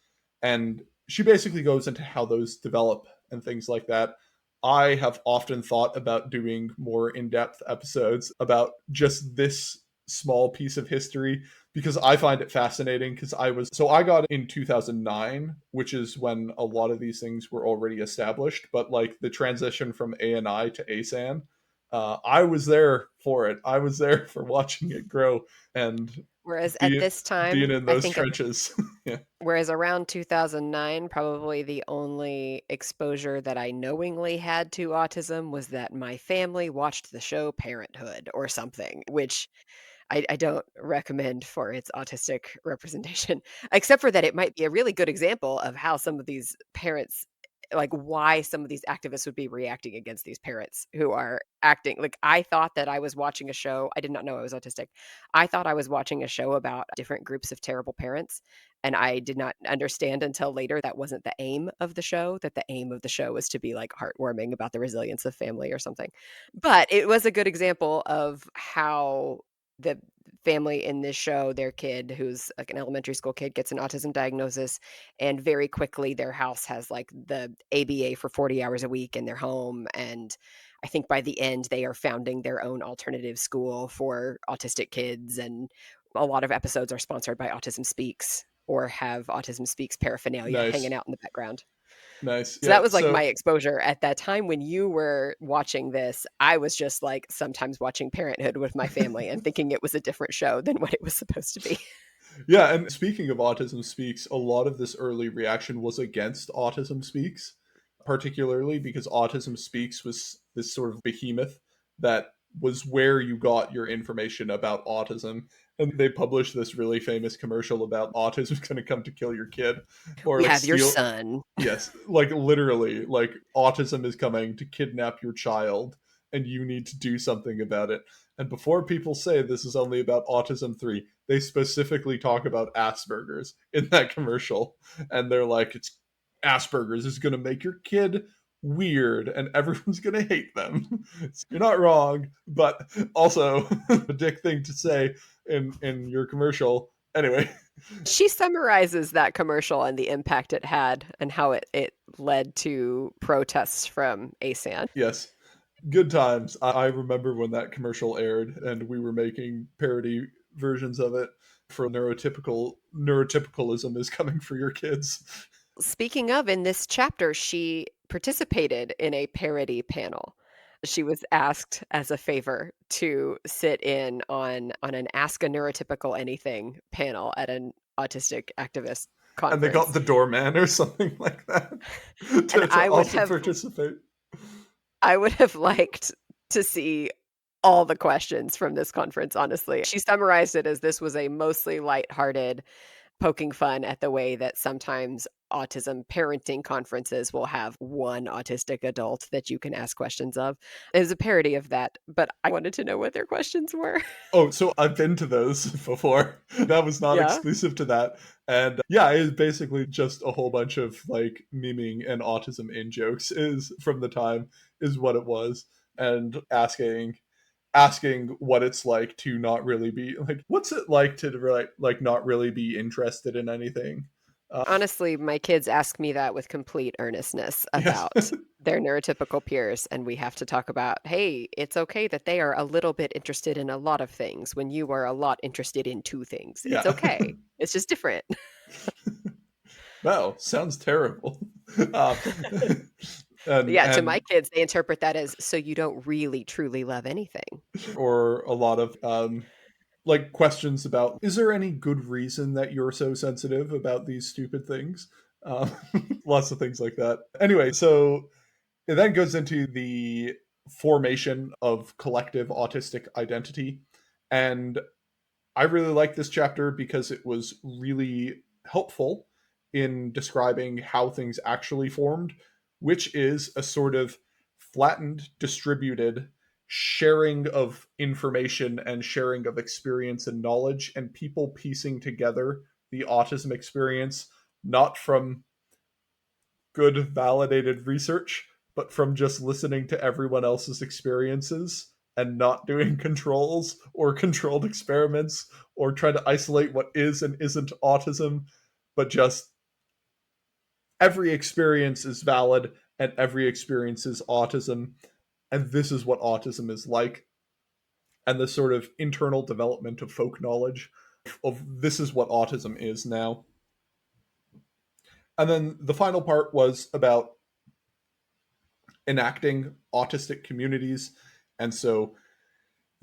And she basically goes into how those develop and things like that. I have often thought about doing more in depth episodes about just this small piece of history because I find it fascinating. Because I got in 2009, which is when a lot of these things were already established, but like the transition from ANI to ASAN, I was there for it. I was there for watching it grow and Whereas at being this being time, in I those think trenches. Yeah, whereas around 2009, probably the only exposure that I knowingly had to autism was that my family watched the show Parenthood or something, which I don't recommend for its autistic representation, except for that it might be a really good example of how some of these parents like, why some of these activists would be reacting against these parents who are acting like, I thought that I was watching a show. I did not know I was autistic. I thought I was watching a show about different groups of terrible parents, and I did not understand until later that wasn't the aim of the show, that the aim of the show was to be, like, heartwarming about the resilience of family or something. But it was a good example of how the family in this show, their kid, who's like an elementary school kid, gets an autism diagnosis, and very quickly their house has like the ABA for 40 hours a week in their home. And I think by the end, they are founding their own alternative school for autistic kids. And a lot of episodes are sponsored by Autism Speaks or have Autism Speaks paraphernalia hanging nice, out in the background. nice. So that Yeah. was, like, my So exposure at that time when you were watching this. I was just, like, sometimes watching Parenthood with my family and thinking it was a different show than what it was supposed to be. yeah, and speaking of Autism Speaks, a lot of this early reaction was against Autism Speaks, particularly because Autism Speaks was this sort of behemoth that was where you got your information about autism. And they published this really famous commercial about autism's going to come to kill your kid or "We like have your steal. son." Yes, like literally, like autism is coming to kidnap your child and you need to do something about it. And before people say this is only about Autism 3, they specifically talk about Asperger's in that commercial. And they're like, it's Asperger's is going to make your kid weird and everyone's going to hate them. You're not wrong, but also a dick thing to say in your commercial. Anyway, She summarizes that commercial and the impact it had and how it led to protests from ASAN. yes, good times. I remember when that commercial aired and we were making parody versions of it for neurotypicalism is coming for your kids. Speaking of, in this chapter, she participated in a parody panel. She was asked as a favor to sit in on an Ask a Neurotypical Anything panel at an autistic activist And they got conference. the doorman or something like that And to also participate. I would have liked to see all the questions from this conference, honestly. She summarized it as this was a mostly lighthearted poking fun at the way that sometimes autism parenting conferences will have one autistic adult that you can ask questions of. It was a parody of that, but I wanted to know what their questions were. Oh, so I've been to those before. That was not Yeah. exclusive to that. And yeah, it is basically just a whole bunch of like memeing and autism in jokes is from the time is what it was. And asking what it's like to not really be like what's it like to like not really be interested in anything. Honestly, my kids ask me that with complete earnestness Yes. about their neurotypical peers, and we have to talk about, hey, it's okay that they are a little bit interested in a lot of things when you are a lot interested in two things. It's Yeah. okay. It's just different. Wow, sounds terrible. uh, Yeah, to my and kids, they interpret that as so you don't really truly love anything. or a lot of like questions about is there any good reason that you're so sensitive about these stupid things. um, Lots of things like that. Anyway, so It then goes into the formation of collective autistic identity. And I really like this chapter because it was really helpful in describing how things actually formed, which is a sort of flattened, distributed sharing of information and sharing of experience and knowledge, and people piecing together the autism experience, not from good, validated research, but from just listening to everyone else's experiences and not doing controls or controlled experiments or trying to isolate what is and isn't autism, but just every experience is valid and every experience is autism. And this is what autism is like. And the sort of internal development of folk knowledge of this is what autism is now. And then the final part was about enacting autistic communities. And so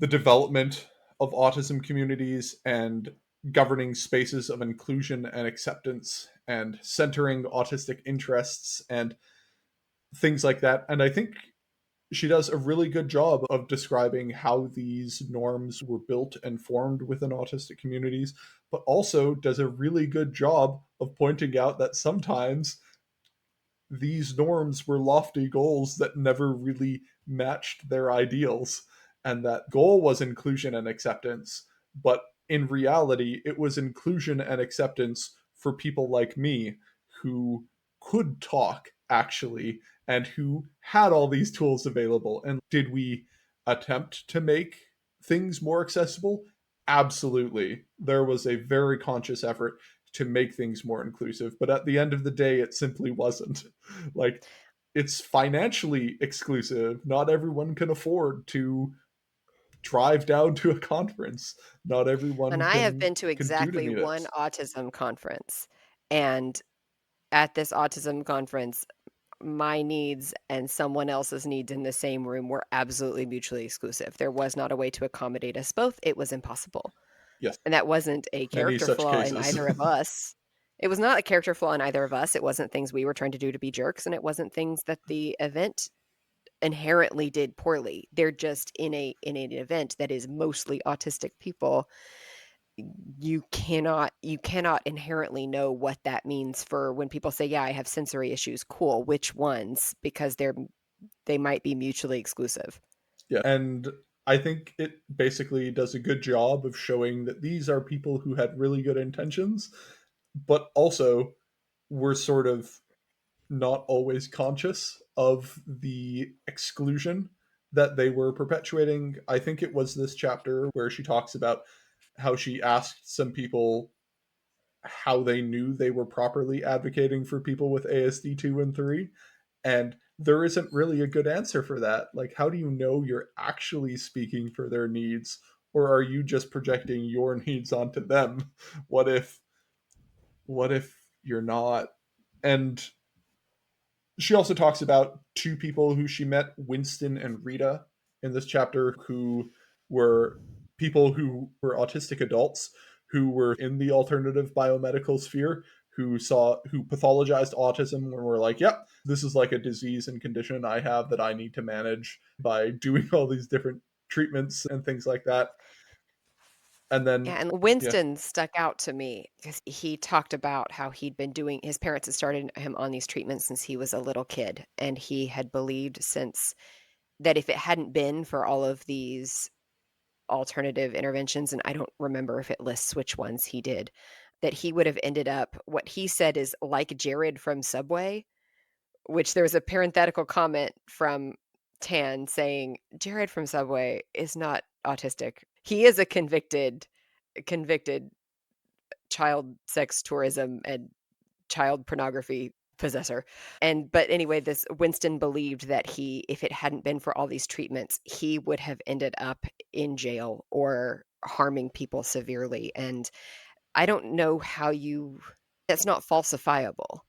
the development of autism communities and governing spaces of inclusion and acceptance and centering autistic interests and things like that. And I think she does a really good job of describing how these norms were built and formed within autistic communities, but also does a really good job of pointing out that sometimes these norms were lofty goals that never really matched their ideals. And that goal was inclusion and acceptance. But in reality, it was inclusion and acceptance for people like me who could talk actually and who had all these tools available. And did we attempt to make things more accessible? Absolutely. There was a very conscious effort to make things more inclusive. But at the end of the day, it simply wasn't. Like, it's financially exclusive. Not everyone can afford to drive down to a conference. Not And everyone I have been to can do to exactly meet one it. autism conference, and at this autism conference, my needs and someone else's needs in the same room were absolutely mutually exclusive. There was not a way to accommodate us both. It was impossible. Yes, And that wasn't a many character such flaw in cases. either of us. It was not a character flaw in either of us. It wasn't things we were trying to do to be jerks, and it wasn't things that the event inherently did poorly. They're just in an event that is mostly autistic people. You cannot inherently know what that means for when people say, "Yeah, I have sensory issues." Cool. Which ones? Because they might be mutually exclusive. Yeah. And I think it basically does a good job of showing that these are people who had really good intentions, but also were sort of not always conscious of the exclusion that they were perpetuating. I think it was this chapter where she talks about how she asked some people how they knew they were properly advocating for people with ASD 2 and 3. And there isn't really a good answer for that. Like, how do you know you're actually speaking for their needs? Or are you just projecting your needs onto them? What if, what if you're not? And she also talks about two people who she met, Winston and Rita, in this chapter, who were people who were autistic adults who were in the alternative biomedical sphere who pathologized autism and were like, yep, this is like a disease and condition I have that I need to manage by doing all these different treatments and things like that. And Yeah, then, and yeah, Winston stuck out to me because he talked about how he'd been doing his parents had started him on these treatments since he was a little kid, and he had believed since that if it hadn't been for all of these alternative interventions, and I don't remember if it lists which ones he did, that he would have ended up what he said is like Jared from Subway, which there was a parenthetical comment from Tan saying, "Jared from Subway is not autistic. He is a convicted child sex tourism and child pornography possessor." And but anyway, this Winston believed that he if it hadn't been for all these treatments, he would have ended up in jail or harming people severely. And I don't know how you that's not falsifiable, oh,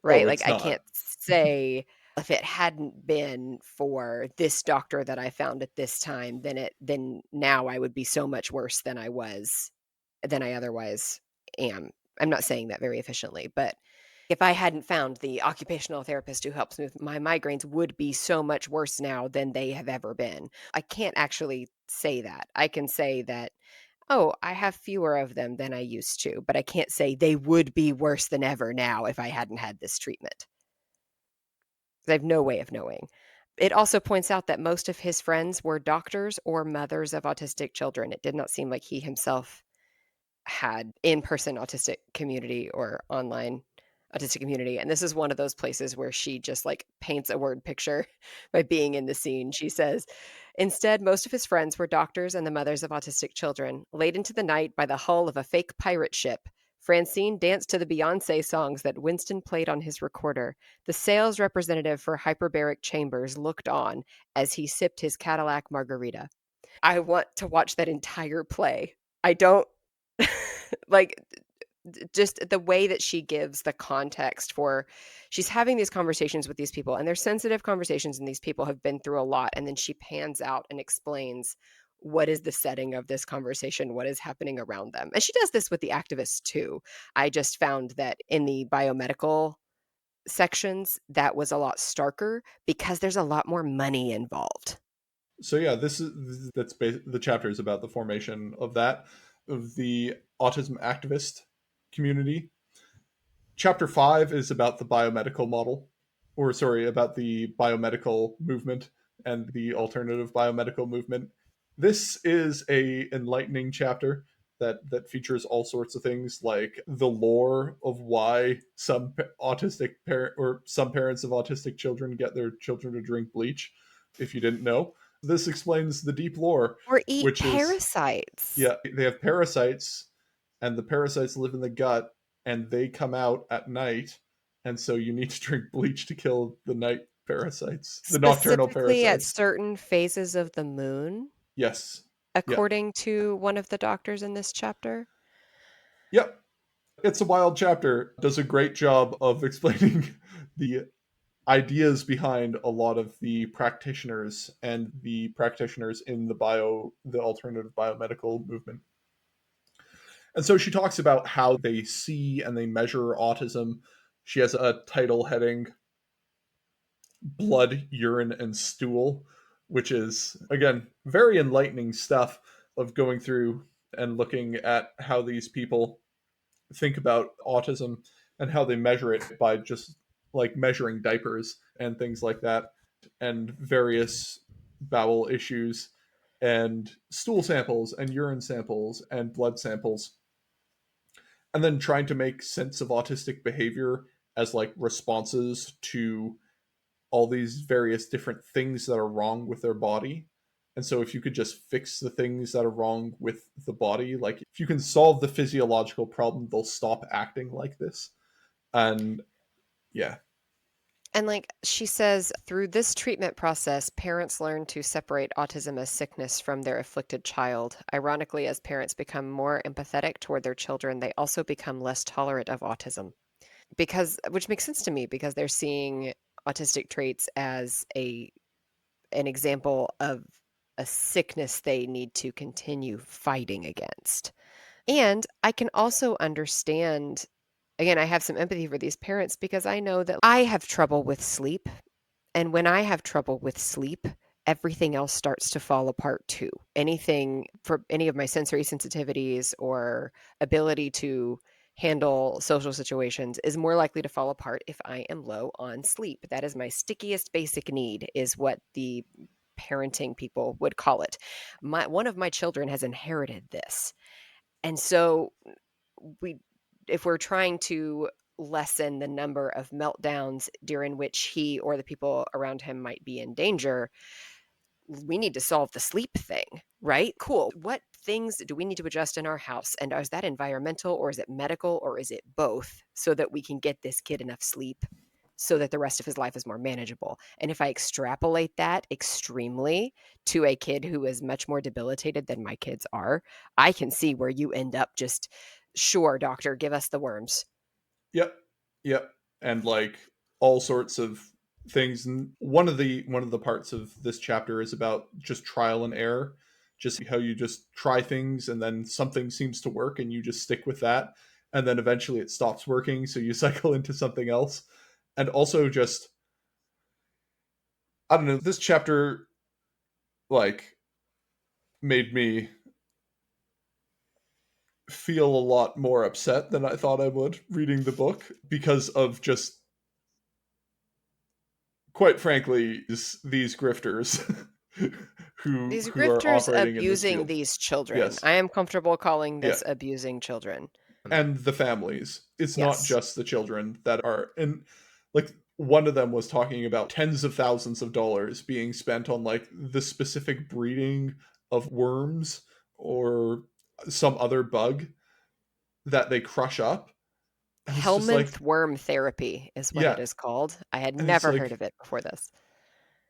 right? Like it's I can't not. say if it hadn't been for this doctor that I found at this time, then now I would be so much worse than I otherwise am. I'm not saying that very efficiently, but If I hadn't found the occupational therapist who helps me with my migraines would be so much worse now than they have ever been. I can't actually say that. I can say that, oh, I have fewer of them than I used to, but I can't say they would be worse than ever now if I hadn't had this treatment. I have no way of knowing. It also points out that most of his friends were doctors or mothers of autistic children. It did not seem like he himself had in-person autistic community or online autistic community, and this is one of those places where she just, like, paints a word picture by being in the scene. She says, "Instead, most of his friends were doctors and the mothers of autistic children. Late into the night, by the hull of a fake pirate ship, Francine danced to the Beyoncé songs that Winston played on his recorder. The sales representative for hyperbaric chambers looked on as he sipped his Cadillac margarita." I want to watch that entire play. I don't like just the way that she gives the context for she's having these conversations with these people and they're sensitive conversations and these people have been through a lot and then she pans out and explains what is the setting of this conversation, what is happening around them. And she does this with the activists too. I just found that in the biomedical sections that was a lot starker because there's a lot more money involved. So yeah, the chapter is about the formation of the autism activist community. Chapter 5 is about the biomedical model, or sorry, about the biomedical movement and the alternative biomedical movement. This is a enlightening chapter that features all sorts of things like the lore of why autistic parent or some parents of autistic children get their children to drink bleach. If you didn't know, this explains the deep lore, Or eat which is parasites. yeah, they have parasites, and the parasites live in the gut, and they come out at night, and so you need to drink bleach to kill the night parasites, the nocturnal Specifically at parasites. certain phases of the moon, Yes. Yeah. according to one of the doctors in this chapter. Yep. It's a wild chapter. Does a great job of explaining the ideas behind a lot of the practitioners and the practitioners in the alternative biomedical movement. And so she talks about how they see and they measure autism. She has a title heading Blood, Urine, and Stool, which is, again, very enlightening stuff of going through and looking at how these people think about autism and how they measure it by just like measuring diapers and things like that, and various bowel issues and stool samples and urine samples and blood samples, and then trying to make sense of autistic behavior as like responses to all these various different things that are wrong with their body. And so if you could just fix the things that are wrong with the body, like if you can solve the physiological problem, they'll stop acting like this. And yeah. And like she says, through this treatment process, parents learn to separate autism as sickness from their afflicted child. Ironically, as parents become more empathetic toward their children, they also become less tolerant of autism. Because which makes sense to me because they're seeing autistic traits as a an example of a sickness they need to continue fighting against. And I can also understand, again, I have some empathy for these parents because I know that I have trouble with sleep. And when I have trouble with sleep, everything else starts to fall apart too. Anything for any of my sensory sensitivities or ability to handle social situations is more likely to fall apart if I am low on sleep. That is my stickiest basic need, is what the parenting people would call it. One of my children has inherited this. And so we if we're trying to lessen the number of meltdowns during which he or the people around him might be in danger, we need to solve the sleep thing, right? Cool. What things do we need to adjust in our house? And is that environmental or is it medical or is it both so that we can get this kid enough sleep so that the rest of his life is more manageable? And if I extrapolate that extremely to a kid who is much more debilitated than my kids are, I can see where you end up just, sure, doctor, give us the worms. Yep. Yep. And like all sorts of things. And one of the parts of this chapter is about just trial and error, just how you just try things and then something seems to work and you just stick with that. and then eventually it stops working, so you cycle into something else. And also just, I don't know, this chapter like made me feel a lot more upset than I thought I would reading the book, because of just, quite frankly, these grifters These who are grifters operating in this abusing field. these children. Yes. I am comfortable calling Yeah. this abusing children. And the families. It's not Yes. just the children that are, and like one of them was talking about tens of thousands of dollars being spent on like the specific breeding of worms or some other bug that they crush up. And it's just like, Helminth worm therapy is what it yeah. is called. I had And it's never heard like, of it before this.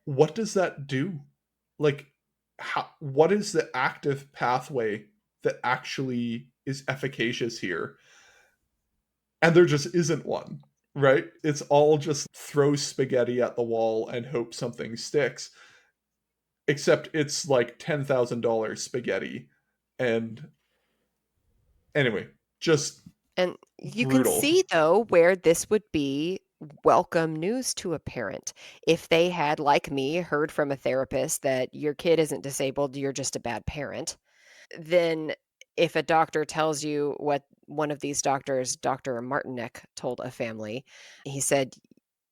what does that do? Like, what is the active pathway that actually is efficacious here? And there just isn't one, right? It's all just throw spaghetti at the wall and hope something sticks. Except it's like $10,000 spaghetti. And anyway, just And you can brutal. see, though, where this would be welcome news to a parent. If they had, like me, heard from a therapist that your kid isn't disabled, you're just a bad parent, then if a doctor tells you what one of these doctors, Dr. Martinek, told a family, he said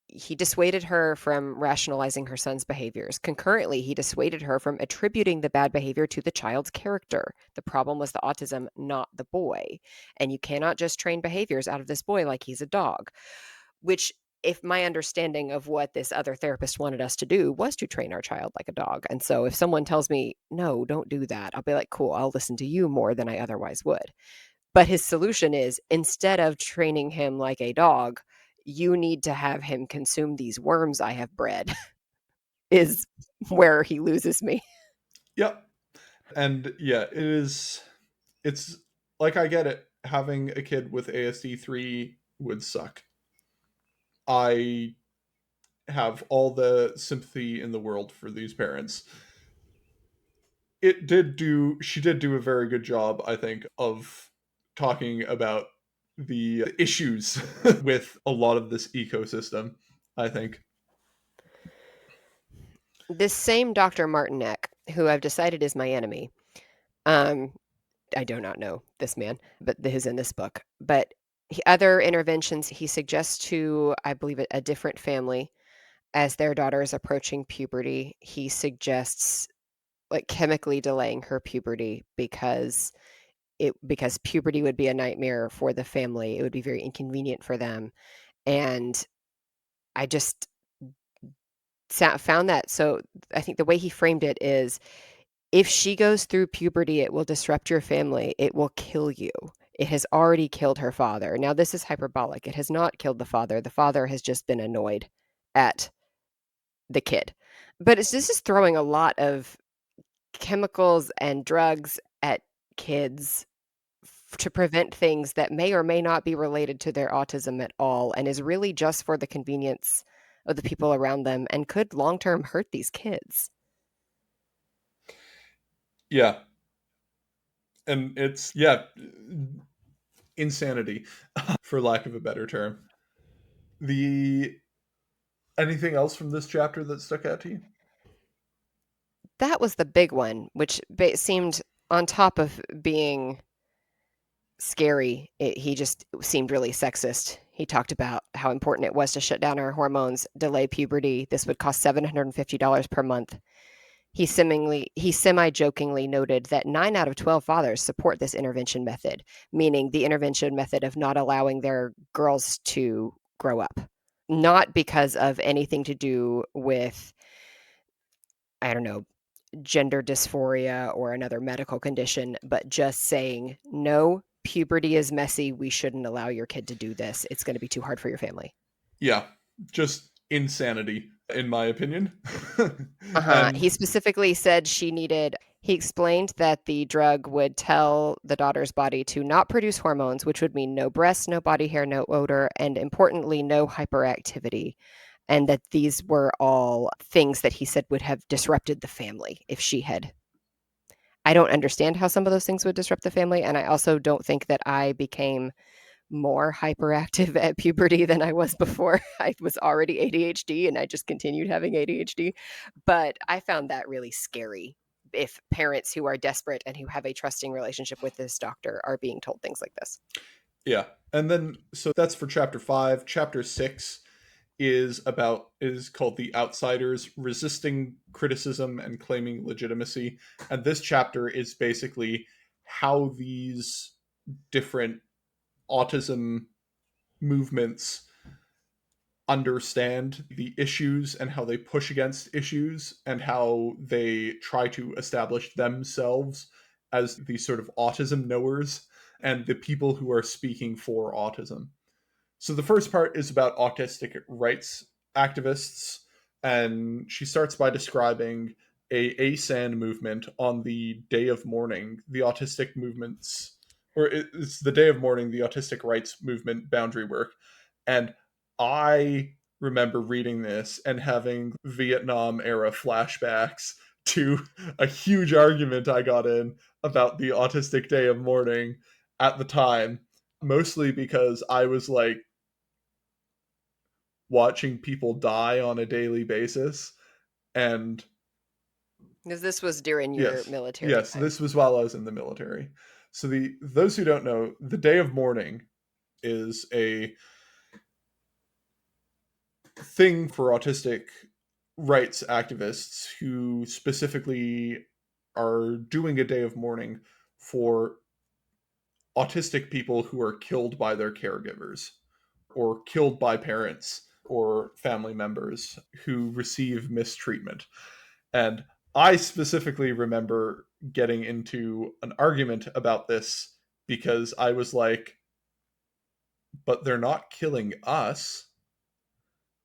he dissuaded her from rationalizing her son's behaviors. Concurrently, he dissuaded her from attributing the bad behavior to the child's character. The problem was the autism, not the boy. And you cannot just train behaviors out of this boy like he's a dog, which, if my understanding of what this other therapist wanted us to do was to train our child like a dog. And so if someone tells me, no, don't do that, I'll be like, cool, I'll listen to you more than I otherwise would. But his solution is, instead of training him like a dog, you need to have him consume these worms I have bred, is where he loses me. Yep. And yeah, it's like, I get it. Having a kid with ASD3 would suck. I have all the sympathy in the world for these parents. She did do a very good job, I think, of talking about the issues with a lot of this ecosystem, I think. This same Dr. Martinek, who I've decided is my enemy, um, I do not know this man, but who's in this book. But other interventions he suggests to, I believe, a different family as their daughter is approaching puberty. He suggests like chemically delaying her puberty because puberty would be a nightmare for the family. It would be very inconvenient for them. And I just found that, so I think the way he framed it is, if she goes through puberty, it will disrupt your family. It will kill you. It has already killed her father. Now, this is hyperbolic. It has not killed the father. The father has just been annoyed at the kid. But this is throwing a lot of chemicals and drugs at kids to prevent things that may or may not be related to their autism at all, and is really just for the convenience of the people around them and could long term hurt these kids. Yeah. And it's, yeah, insanity, for lack of a better term. The Anything else from this chapter that stuck out to you? That was the big one, which seemed, on top of being scary, he just seemed really sexist. He talked about how important it was to shut down our hormones, delay puberty. This would cost $750 per month. He semi-jokingly noted that 9 out of 12 fathers support this intervention method, meaning the intervention method of not allowing their girls to grow up. Not because of anything to do with, I don't know, gender dysphoria or another medical condition, but just saying, no, puberty is messy. We shouldn't allow your kid to do this. It's going to be too hard for your family. Yeah, just insanity, in my opinion. He And specifically said he explained that the drug would tell the daughter's body to not produce hormones, which would mean no breasts, no body hair, no odor, and importantly, no hyperactivity. And that these were all things that he said would have disrupted the family if she had. I don't understand how some of those things would disrupt the family. And I also don't think that I became more hyperactive at puberty than I was before. I was already ADHD and I just continued having ADHD. But I found that really scary if parents who are desperate and who have a trusting relationship with this doctor are being told things like this. Yeah. And then, so that's for chapter 5. Chapter 6 is called The Outsiders: Resisting Criticism and Claiming Legitimacy. And this chapter is basically how these different autism movements understand the issues and how they push against issues and how they try to establish themselves as the sort of autism knowers and the people who are speaking for autism. So the first part is about autistic rights activists, and she starts by describing a ASAN movement on the day of mourning, the autistic movements, or it's the day of mourning, the autistic rights movement boundary work. And I remember reading this and having Vietnam era flashbacks to a huge argument I got in about the autistic day of mourning at the time, mostly because I was like watching people die on a daily basis. And Because this was during your yes, military yes, time. this was while I was in the military. So the those who don't know, the day of mourning is a thing for autistic rights activists who specifically are doing a day of mourning for autistic people who are killed by their caregivers or killed by parents or family members who receive mistreatment. And I specifically remember getting into an argument about this because I was like, but they're not killing us.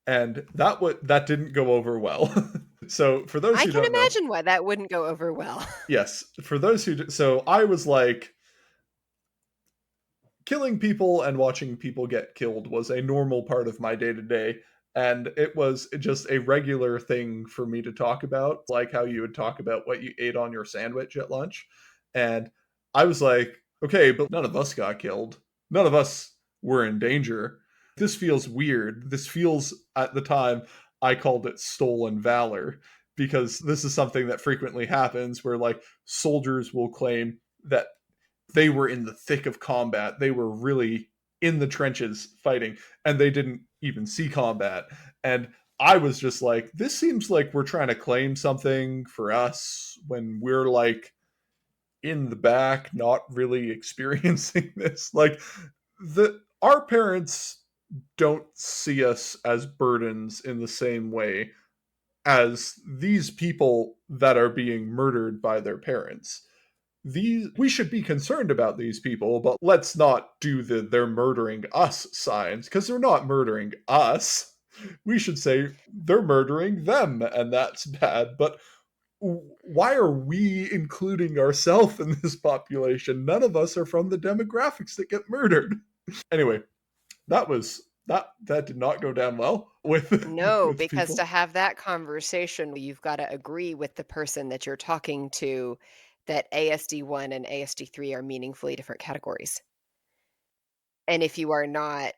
And that didn't go over well. So for those I who can don't know, imagine why that wouldn't go over well. yes, for those who so I was like, killing people and watching people get killed was a normal part of my day to day. And it was just a regular thing for me to talk about, like how you would talk about what you ate on your sandwich at lunch. And I was like, okay, but none of us got killed. None of us were in danger. This feels weird. This feels, at the time, I called it stolen valor because this is something that frequently happens where, like, soldiers will claim that they were in the thick of combat. They were really in the trenches fighting, and they didn't even see combat. And I was just like, this seems like we're trying to claim something for us when we're like in the back, not really experiencing this. Like our parents don't see us as burdens in the same way as these people that are being murdered by their parents. We should be concerned about these people, but let's not do the they're murdering us signs, because they're not murdering us. We should say they're murdering them, and that's bad. But why are we including ourselves in this population? None of us are from the demographics that get murdered. Anyway, that did not go down well with No, with because people. to have that conversation, you've got to agree with the person that you're talking to that ASD1 and ASD3 are meaningfully different categories. And if you are not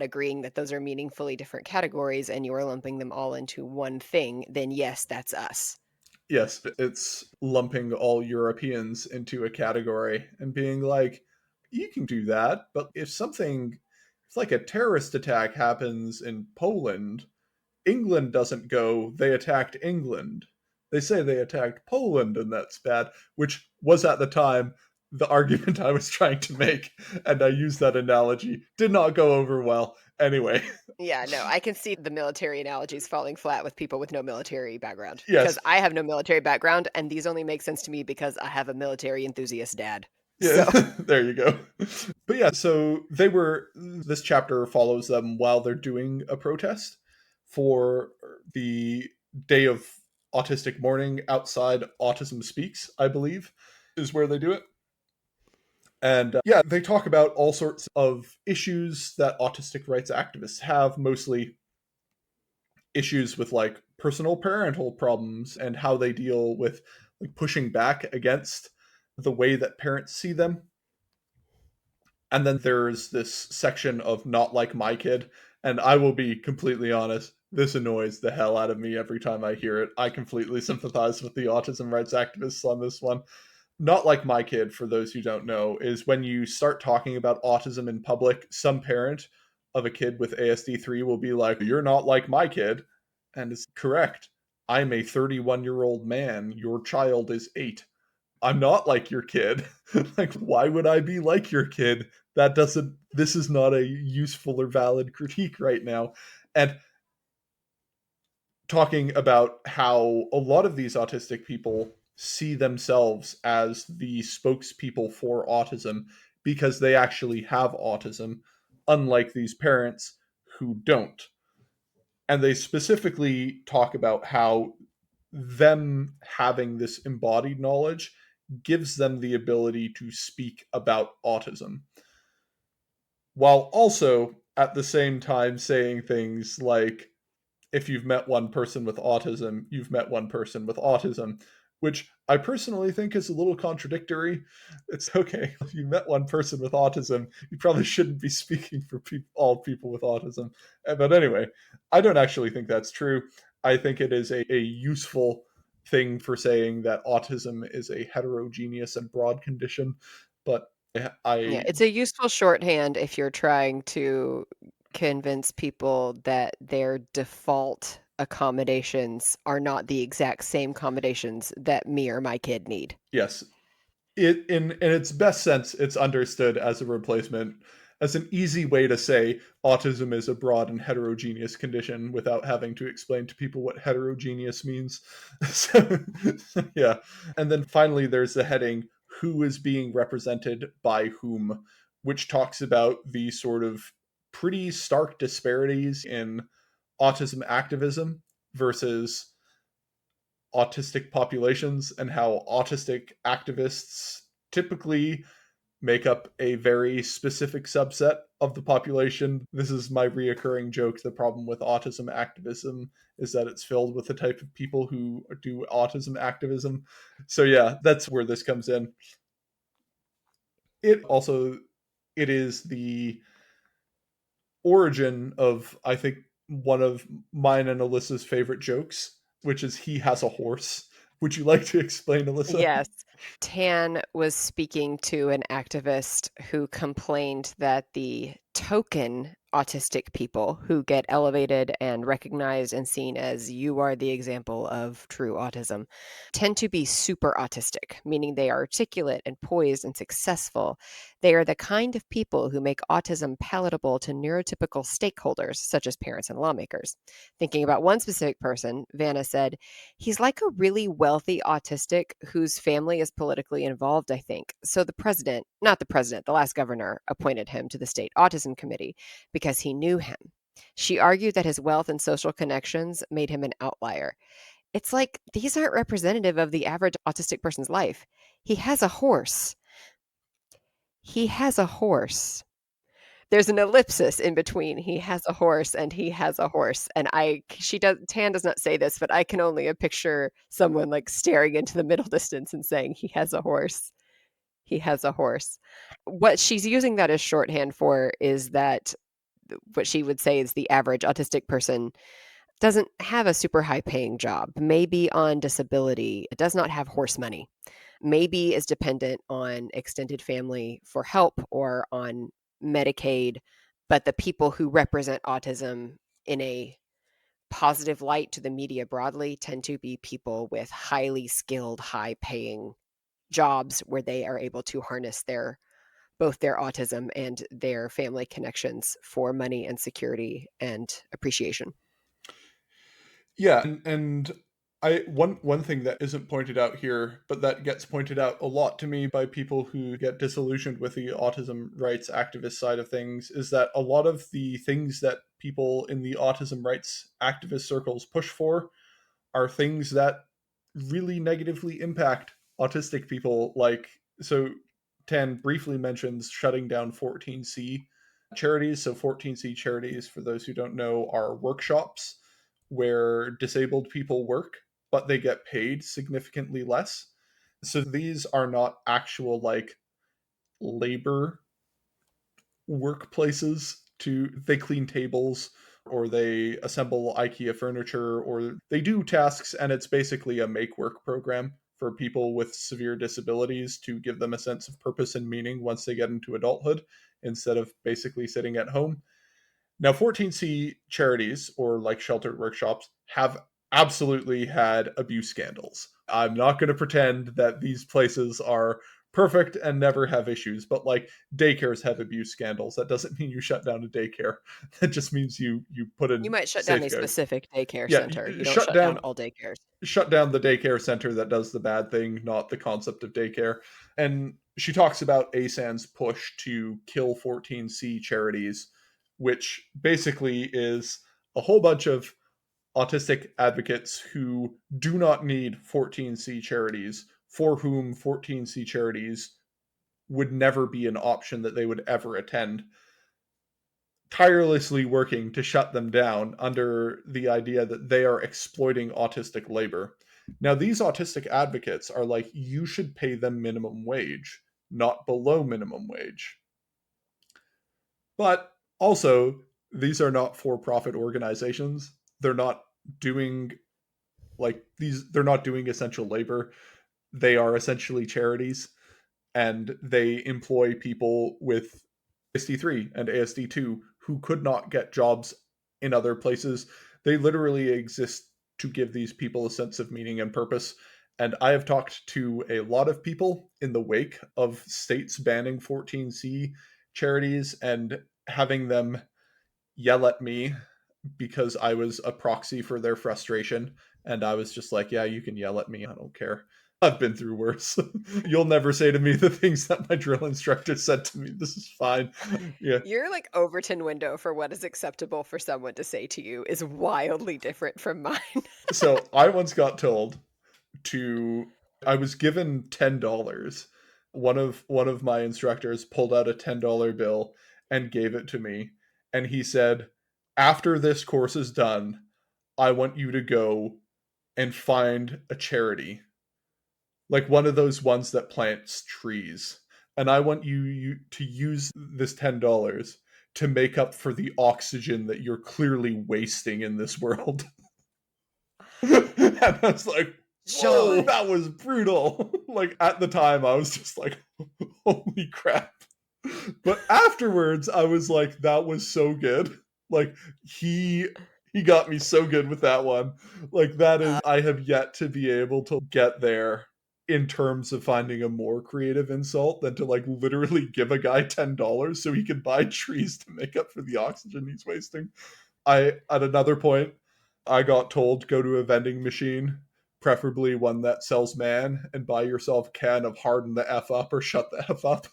agreeing that those are meaningfully different categories and you are lumping them all into one thing, then yes, that's us. Yes, it's lumping all Europeans into a category and being like, you can do that, but if like a terrorist attack happens in Poland, England doesn't go, they attacked England. They say they attacked Poland and that's bad, which was at the time the argument I was trying to make. And I used that analogy. Did not go over well. Anyway, Yeah, no, I can see the military analogies falling flat with people with no military background because yes, I have no military background and these only make sense to me because I have a military enthusiast dad. yeah, So, there you go. But yeah, so this chapter follows them while they're doing a protest for the day of autistic mourning outside Autism Speaks, I believe, is where they do it. And yeah, they talk about all sorts of issues that autistic rights activists have, mostly issues with like personal parental problems and how they deal with like pushing back against the way that parents see them. And then there's this section of not like my kid. And I will be completely honest, this annoys the hell out of me every time I hear it. I completely sympathize with the autism rights activists on this one. Not like my kid, for those who don't know, is when you start talking about autism in public, some parent of a kid with ASD3 will be like, "You're not like my kid." And it's correct. I'm a 31-year-old man. Your child is 8. I'm not like your kid. Like, why would I be like your kid? That doesn't, this is not a useful or valid critique right now. And talking about how a lot of these autistic people see themselves as the spokespeople for autism because they actually have autism, unlike these parents who don't. And they specifically talk about how them having this embodied knowledge gives them the ability to speak about autism, while also at the same time saying things like, if you've met one person with autism, you've met one person with autism, which I personally think is a little contradictory. It's okay, if you met one person with autism, you probably shouldn't be speaking for all people with autism. But anyway, I don't actually think that's true. I think it is a useful thing for saying that autism is a heterogeneous and broad condition. But Yeah, I, it's a useful shorthand if you're trying to convince people that their default accommodations are not the exact same accommodations that me or my kid need. yes, it in its best sense, it's understood as a replacement, as an easy way to say autism is a broad and heterogeneous condition without having to explain to people what heterogeneous means. So, yeah. And then finally there's the heading, who is being represented by whom, which talks about the sort of pretty stark disparities in autism activism versus autistic populations, and how autistic activists typically make up a very specific subset of the population. This is my reoccurring joke. The problem with autism activism is that it's filled with the type of people who do autism activism. So yeah, that's where this comes in. It also, it is the origin of, I think, one of mine and Alyssa's favorite jokes, which is he has a horse. Would you like to explain, Alyssa? Yes. Tan was speaking to an activist who complained that the token autistic people who get elevated and recognized and seen as you are the example of true autism tend to be super autistic, meaning they are articulate and poised and successful. They are the kind of people who make autism palatable to neurotypical stakeholders, such as parents and lawmakers. Thinking about one specific person, Vanna said, he's like a really wealthy autistic whose family is politically involved, I think. So the president, not the president, the last governor appointed him to the state autism committee because he knew him. She argued that his wealth and social connections made him an outlier. It's like these aren't representative of the average autistic person's life. He has a horse. He has a horse. There's an ellipsis in between he has a horse and he has a horse, and Tan does not say this, but I can only picture someone, like, staring into the middle distance and saying, "He has a horse. He has a horse." What she's using that as shorthand for is that what she would say is the average autistic person doesn't have a super high paying job, maybe on disability, does not have horse money, maybe is dependent on extended family for help or on Medicaid, but the people who represent autism in a positive light to the media broadly tend to be people with highly skilled, high paying jobs where they are able to harness their both their autism and their family connections for money and security and appreciation. Yeah, and I one thing that isn't pointed out here, but that gets pointed out a lot to me by people who get disillusioned with the autism rights activist side of things, is that a lot of the things that people in the autism rights activist circles push for are things that really negatively impact autistic people. Like, so Tan briefly mentions shutting down 14C charities. So 14C charities, for those who don't know, are workshops where disabled people work, but they get paid significantly less. So these are not actual like labor workplaces to they clean tables or they assemble IKEA furniture or they do tasks, and it's basically a make work program for people with severe disabilities to give them a sense of purpose and meaning once they get into adulthood instead of basically sitting at home. Now, 14C charities or like sheltered workshops have absolutely had abuse scandals. I'm not going to pretend that these places are perfect and never have issues, but like daycares have abuse scandals. That doesn't mean you shut down a daycare. That just means you put You in might shut down a safeguards. specific daycare Yeah, center. You don't shut shut down down all daycares. the daycare center that does the bad thing, not the concept of daycare. And she talks about ASAN's push to kill 14C charities, which basically is a whole bunch of autistic advocates who do not need 14C charities, for whom 14C charities would never be an option that they would ever attend, tirelessly working to shut them down under the idea that they are exploiting autistic labor. Now, these autistic advocates are like, you should pay them minimum wage, not below minimum wage. But also, these are not for profit organizations. They're not doing they're not doing essential labor. They are essentially charities, and they employ people with ASD3 and ASD2 who could not get jobs in other places. They literally exist to give these people a sense of meaning and purpose. And I have talked to a lot of people in the wake of states banning 14C charities and having them yell at me because I was a proxy for their frustration. And I was just like, yeah, you can yell at me. I don't care. I've been through worse. You'll never say to me the things that my drill instructor said to me. This is fine. Yeah. Your like Overton window for what is acceptable for someone to say to you is wildly different from mine. So I once got told to I was given $10. One of my instructors pulled out a $10 bill and gave it to me. And he said, after this course is done, I want you to go and find a charity, like one of those ones that plants trees. And I want you to use this $10 to make up for the oxygen that you're clearly wasting in this world. And I was like, whoa, Sean. that was brutal. Like at the time, I was just like, holy crap. But afterwards, I was like, that was so good. Like he got me so good with that one. Like that is, Uh, I have yet to be able to get there in terms of finding a more creative insult than to like literally give a guy $10 so he can buy trees to make up for the oxygen he's wasting. I at another point I got told go to a vending machine, preferably one that sells man, and buy yourself a can of harden the F up or shut the F up.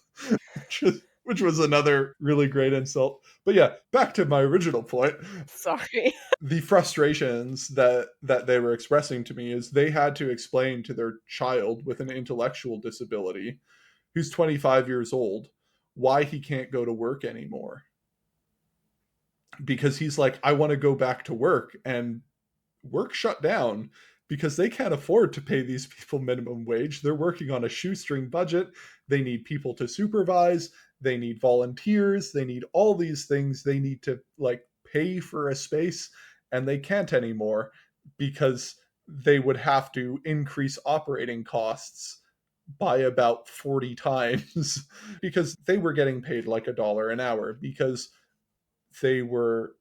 Which was another really great insult. But yeah, back to my original point. sorry. The frustrations that they were expressing to me is they had to explain to their child with an intellectual disability who's 25 years old why he can't go to work anymore, because he's like, I want to go back to work, and work shut down because they can't afford to pay these people minimum wage. They're working on a shoestring budget. They need people to supervise. They need volunteers. They need all these things. They need to like pay for a space, and they can't anymore because they would have to increase operating costs by about 40 times because they were getting paid like $1 an hour because they were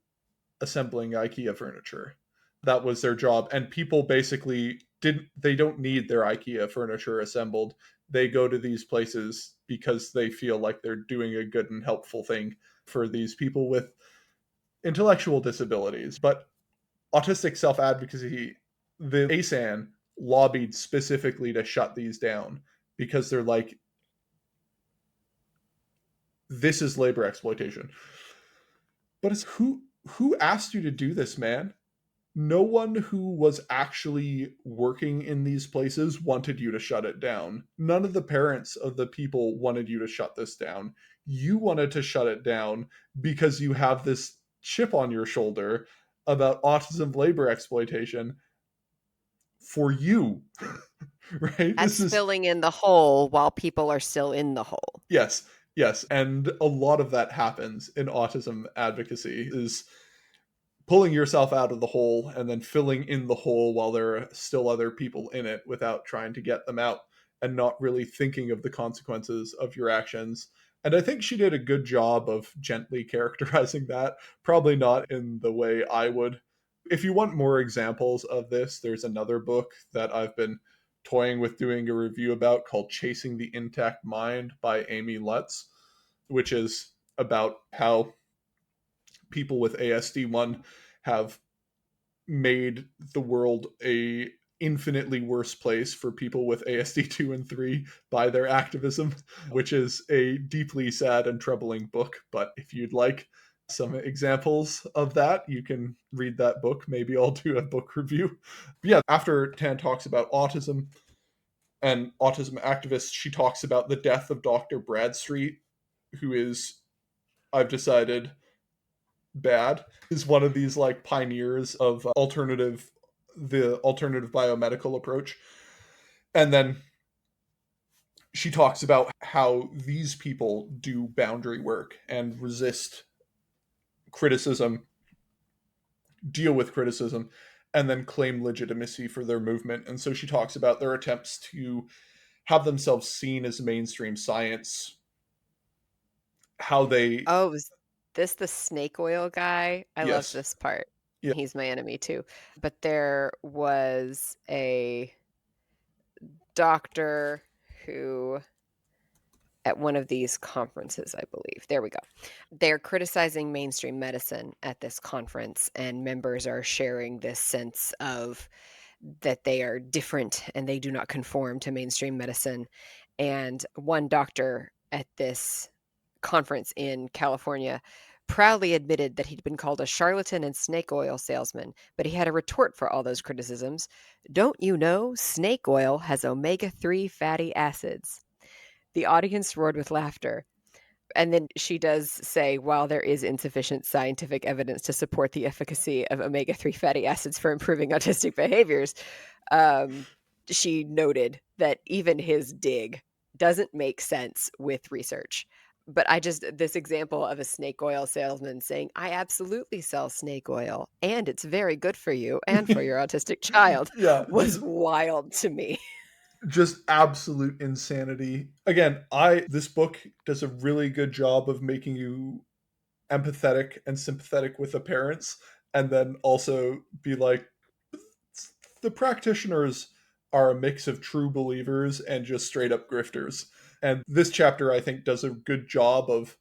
assembling IKEA furniture. That was their job. And people basically they don't need their IKEA furniture assembled. They go to these places because they feel like they're doing a good and helpful thing for these people with intellectual disabilities. But autistic self advocacy, the ASAN lobbied specifically to shut these down because they're like, this is labor exploitation. But it's who asked you to do this, man? No one who was actually working in these places wanted you to shut it down. None of the parents of the people wanted you to shut this down. You wanted to shut it down because you have this chip on your shoulder about autism labor exploitation for you. Right? This That's is, filling in the hole while people are still in the hole. yes. Yes, and a lot of that happens in autism advocacy is pulling yourself out of the hole and then filling in the hole while there are still other people in it without trying to get them out and not really thinking of the consequences of your actions. And I think she did a good job of gently characterizing that, probably not in the way I would. If you want more examples of this, there's another book that I've been toying with doing a review about called Chasing the Intact Mind by Amy Lutz, which is about how people with ASD1 have made the world a infinitely worse place for people with ASD 2 and 3 by their activism, which is a deeply sad and troubling book. But if you'd like some examples of that, you can read that book. Maybe I'll do a book review. But yeah, after Tan talks about autism and autism activists, she talks about the death of Dr. Bradstreet, who is, I've decided, bad, is one of these like pioneers of the alternative biomedical approach. And then she talks about how these people do boundary work and resist criticism, deal with criticism, and then claim legitimacy for their movement. And so she talks about their attempts to have themselves seen as mainstream science, how they, Oh, is this the snake oil guy? I love yes, this part. yeah, He's my enemy too. But there was a doctor who at one of these conferences, I believe. There we go. They're criticizing mainstream medicine at this conference, and members are sharing this sense of that they are different and they do not conform to mainstream medicine. And one doctor at this conference in California proudly admitted that he'd been called a charlatan and snake oil salesman, but he had a retort for all those criticisms. Don't you know snake oil has omega-3 fatty acids? The audience roared with laughter. And then she does say, while there is insufficient scientific evidence to support the efficacy of omega-3 fatty acids for improving autistic behaviors, um, she noted that even his dig doesn't make sense with research. But this example of a snake oil salesman saying, I absolutely sell snake oil and it's very good for you and for your autistic child yeah, was wild to me. just absolute insanity. Again, I this book does a really good job of making you empathetic and sympathetic with the parents and then also be like the practitioners are a mix of true believers and just straight up grifters. And this chapter I think does a good job of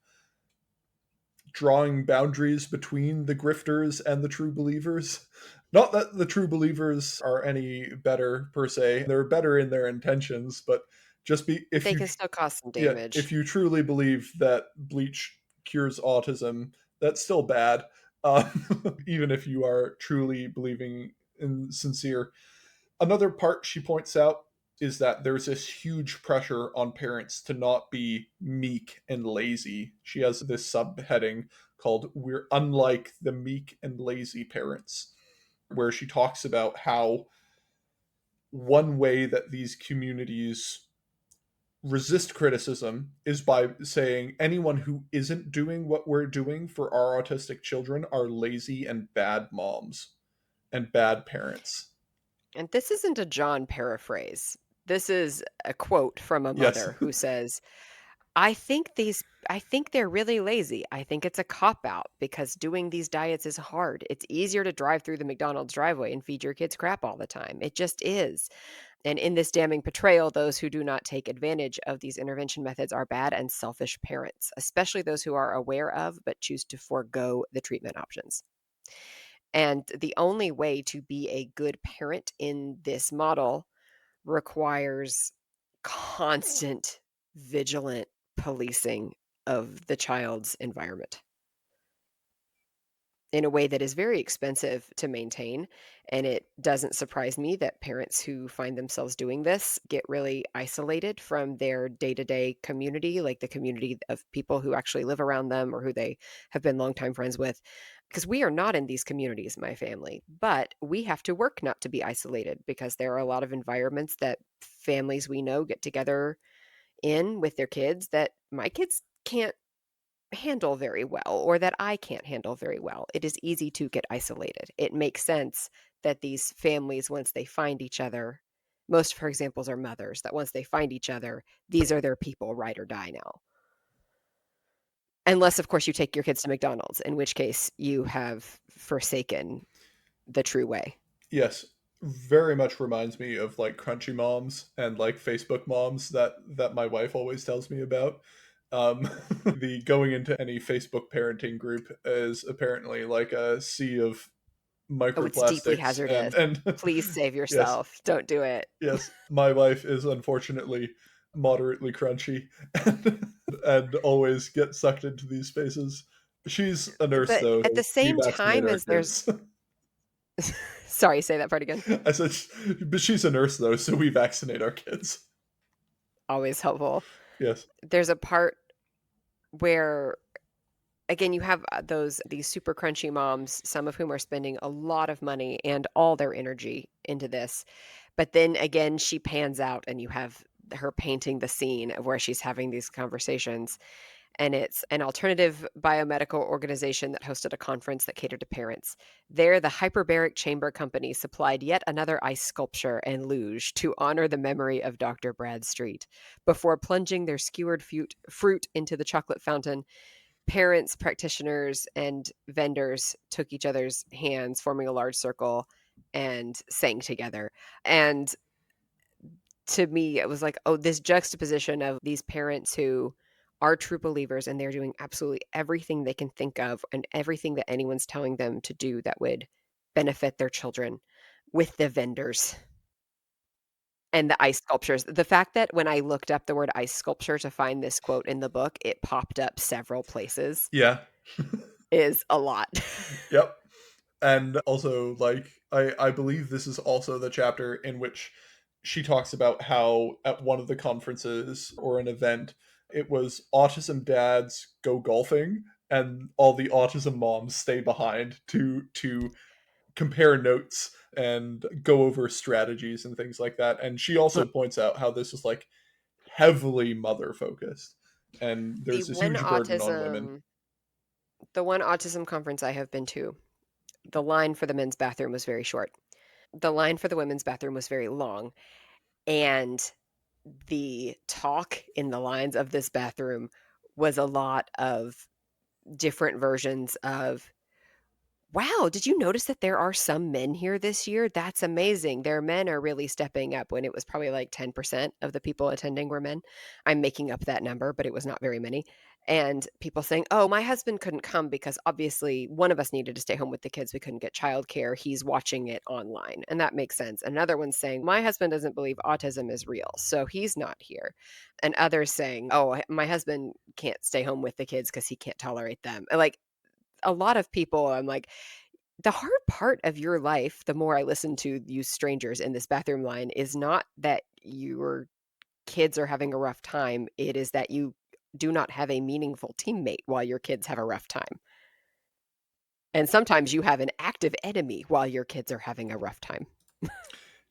drawing boundaries between the grifters and the true believers. Not that the true believers are any better per se. They're better in their intentions, but just be if They you can still cause some yeah, damage. if you truly believe that bleach cures autism, that's still bad. Even if you are truly believing in sincere. Another part she points out is that there's this huge pressure on parents to not be meek and lazy. She has this subheading called We're Unlike the Meek and Lazy Parents, where she talks about how one way that these communities resist criticism is by saying anyone who isn't doing what we're doing for our autistic children are lazy and bad moms and bad parents. And this isn't a John paraphrase. This is a quote from a Yes. mother who says, I think they're really lazy. I think it's a cop out because doing these diets is hard. It's easier to drive through the McDonald's driveway and feed your kids crap all the time. It just is. And in this damning portrayal, those who do not take advantage of these intervention methods are bad and selfish parents, especially those who are aware of but choose to forego the treatment options. And the only way to be a good parent in this model requires constant, vigilant policing of the child's environment in a way that is very expensive to maintain. And it doesn't surprise me that parents who find themselves doing this get really isolated from their day to day community, like the community of people who actually live around them or who they have been longtime friends with. Because we are not in these communities, my family, but we have to work not to be isolated because there are a lot of environments that families we know get together in with their kids that my kids can't handle very well or that I can't handle very well. It is easy to get isolated. It makes sense that these families, once they find each other, most of her examples are mothers, that once they find each other, these are their people, ride or die now. Unless, of course, you take your kids to McDonald's, in which case you have forsaken the true way. Yes, very much reminds me of like crunchy moms and like Facebook moms that my wife always tells me about. The going into any Facebook parenting group is apparently like a sea of Oh, it's deeply microplastics hazardous. and Please save yes, yourself. Don't do it. yes, my wife is unfortunately moderately crunchy and always gets sucked into these spaces. She's a nurse But though, at the so we same vaccinate time our as there's kids. sorry, say that part again. I said, but she's a nurse though, so we vaccinate our kids. Always helpful. Yes. There's a part where again, you have, these super crunchy moms, some of whom are spending a lot of money and all their energy into this, but then again, she pans out and you have her painting the scene of where she's having these conversations, and it's an alternative biomedical organization that hosted a conference that catered to parents. There, the Hyperbaric Chamber Company supplied yet another ice sculpture and luge to honor the memory of Dr. Bradstreet. Before plunging their skewered fruit into the chocolate fountain, parents, practitioners, and vendors took each other's hands, forming a large circle, and sang together. And to me, it was like, oh, this juxtaposition of these parents who are true believers and they're doing absolutely everything they can think of and everything that anyone's telling them to do that would benefit their children with the vendors and the ice sculptures. The fact that when I looked up the word ice sculpture to find this quote in the book, it popped up several places Yeah. is a lot. Yep. And also, like, I believe this is also the chapter in which she talks about how at one of the conferences or an event, it was autism dads go golfing and all the autism moms stay behind to compare notes and go over strategies and things like that. And she also points out how this is like heavily mother focused and The there's this one huge burden on women. autism the one autism conference I have been to, the line for the men's bathroom was very short. The line for the women's bathroom was very long, and the talk in the lines of this bathroom was a lot of different versions of, "Wow, did you notice that there are some men here this year? That's amazing. Their men are really stepping up," when it was probably like 10% of the people attending were men. I'm making up that number, but it was not very many. And people saying, "Oh, my husband couldn't come because obviously one of us needed to stay home with the kids. We couldn't get childcare. He's watching it online." And that makes sense. Another one saying, "My husband doesn't believe autism is real, so he's not here." And others saying, "Oh, my husband can't stay home with the kids because he can't tolerate them." Like a lot of people, I'm like, the hard part of your life, the more I listen to you strangers in this bathroom line, is not that your kids are having a rough time. It is that you do not have a meaningful teammate while your kids have a rough time. And sometimes you have an active enemy while your kids are having a rough time.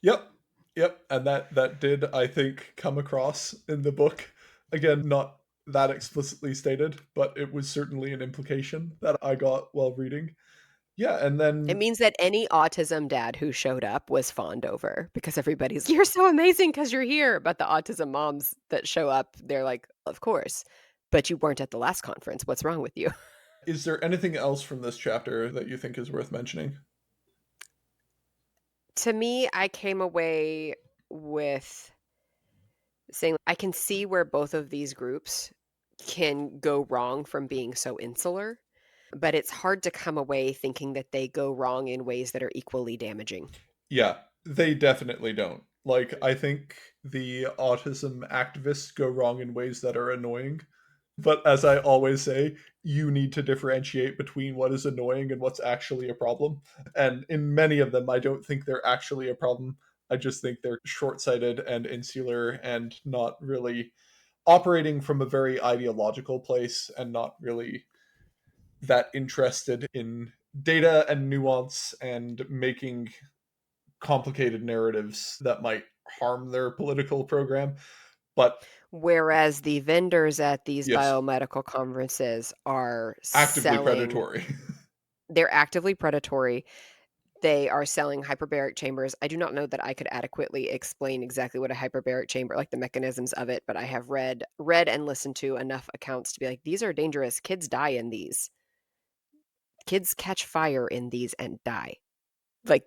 Yep. Yep. And that did, I think, come across in the book. Again, not that explicitly stated, but it was certainly an implication that I got while reading. Yeah, and It then means that any autism dad who showed up was fawned over because everybody's, "You're so amazing because 'cause you're here." But the autism moms that show up, they're like, "Of course, but you weren't at the last conference. What's wrong with you?" is there anything else from this chapter that you think is worth mentioning? To me, I came away with saying, I can see where both of these groups can go wrong from being so insular, but it's hard to come away thinking that they go wrong in ways that are equally damaging. Yeah, they definitely don't. Like, I think the autism activists go wrong in ways that are annoying. But as I always say, you need to differentiate between what is annoying and what's actually a problem. And in many of them, I don't think they're actually a problem. I just think they're short sighted and insular and not really operating from a very ideological place and not really that interested in data and nuance and making complicated narratives that might harm their political program. But Whereas the vendors at these yes, biomedical conferences are actively selling predatory. they're actively predatory. They are selling hyperbaric chambers. I do not know that I could adequately explain exactly what a hyperbaric chamber, like the mechanisms of it, but I have read and listened to enough accounts to be like, "These are dangerous. Kids die in these. Kids catch fire in these and die." Like,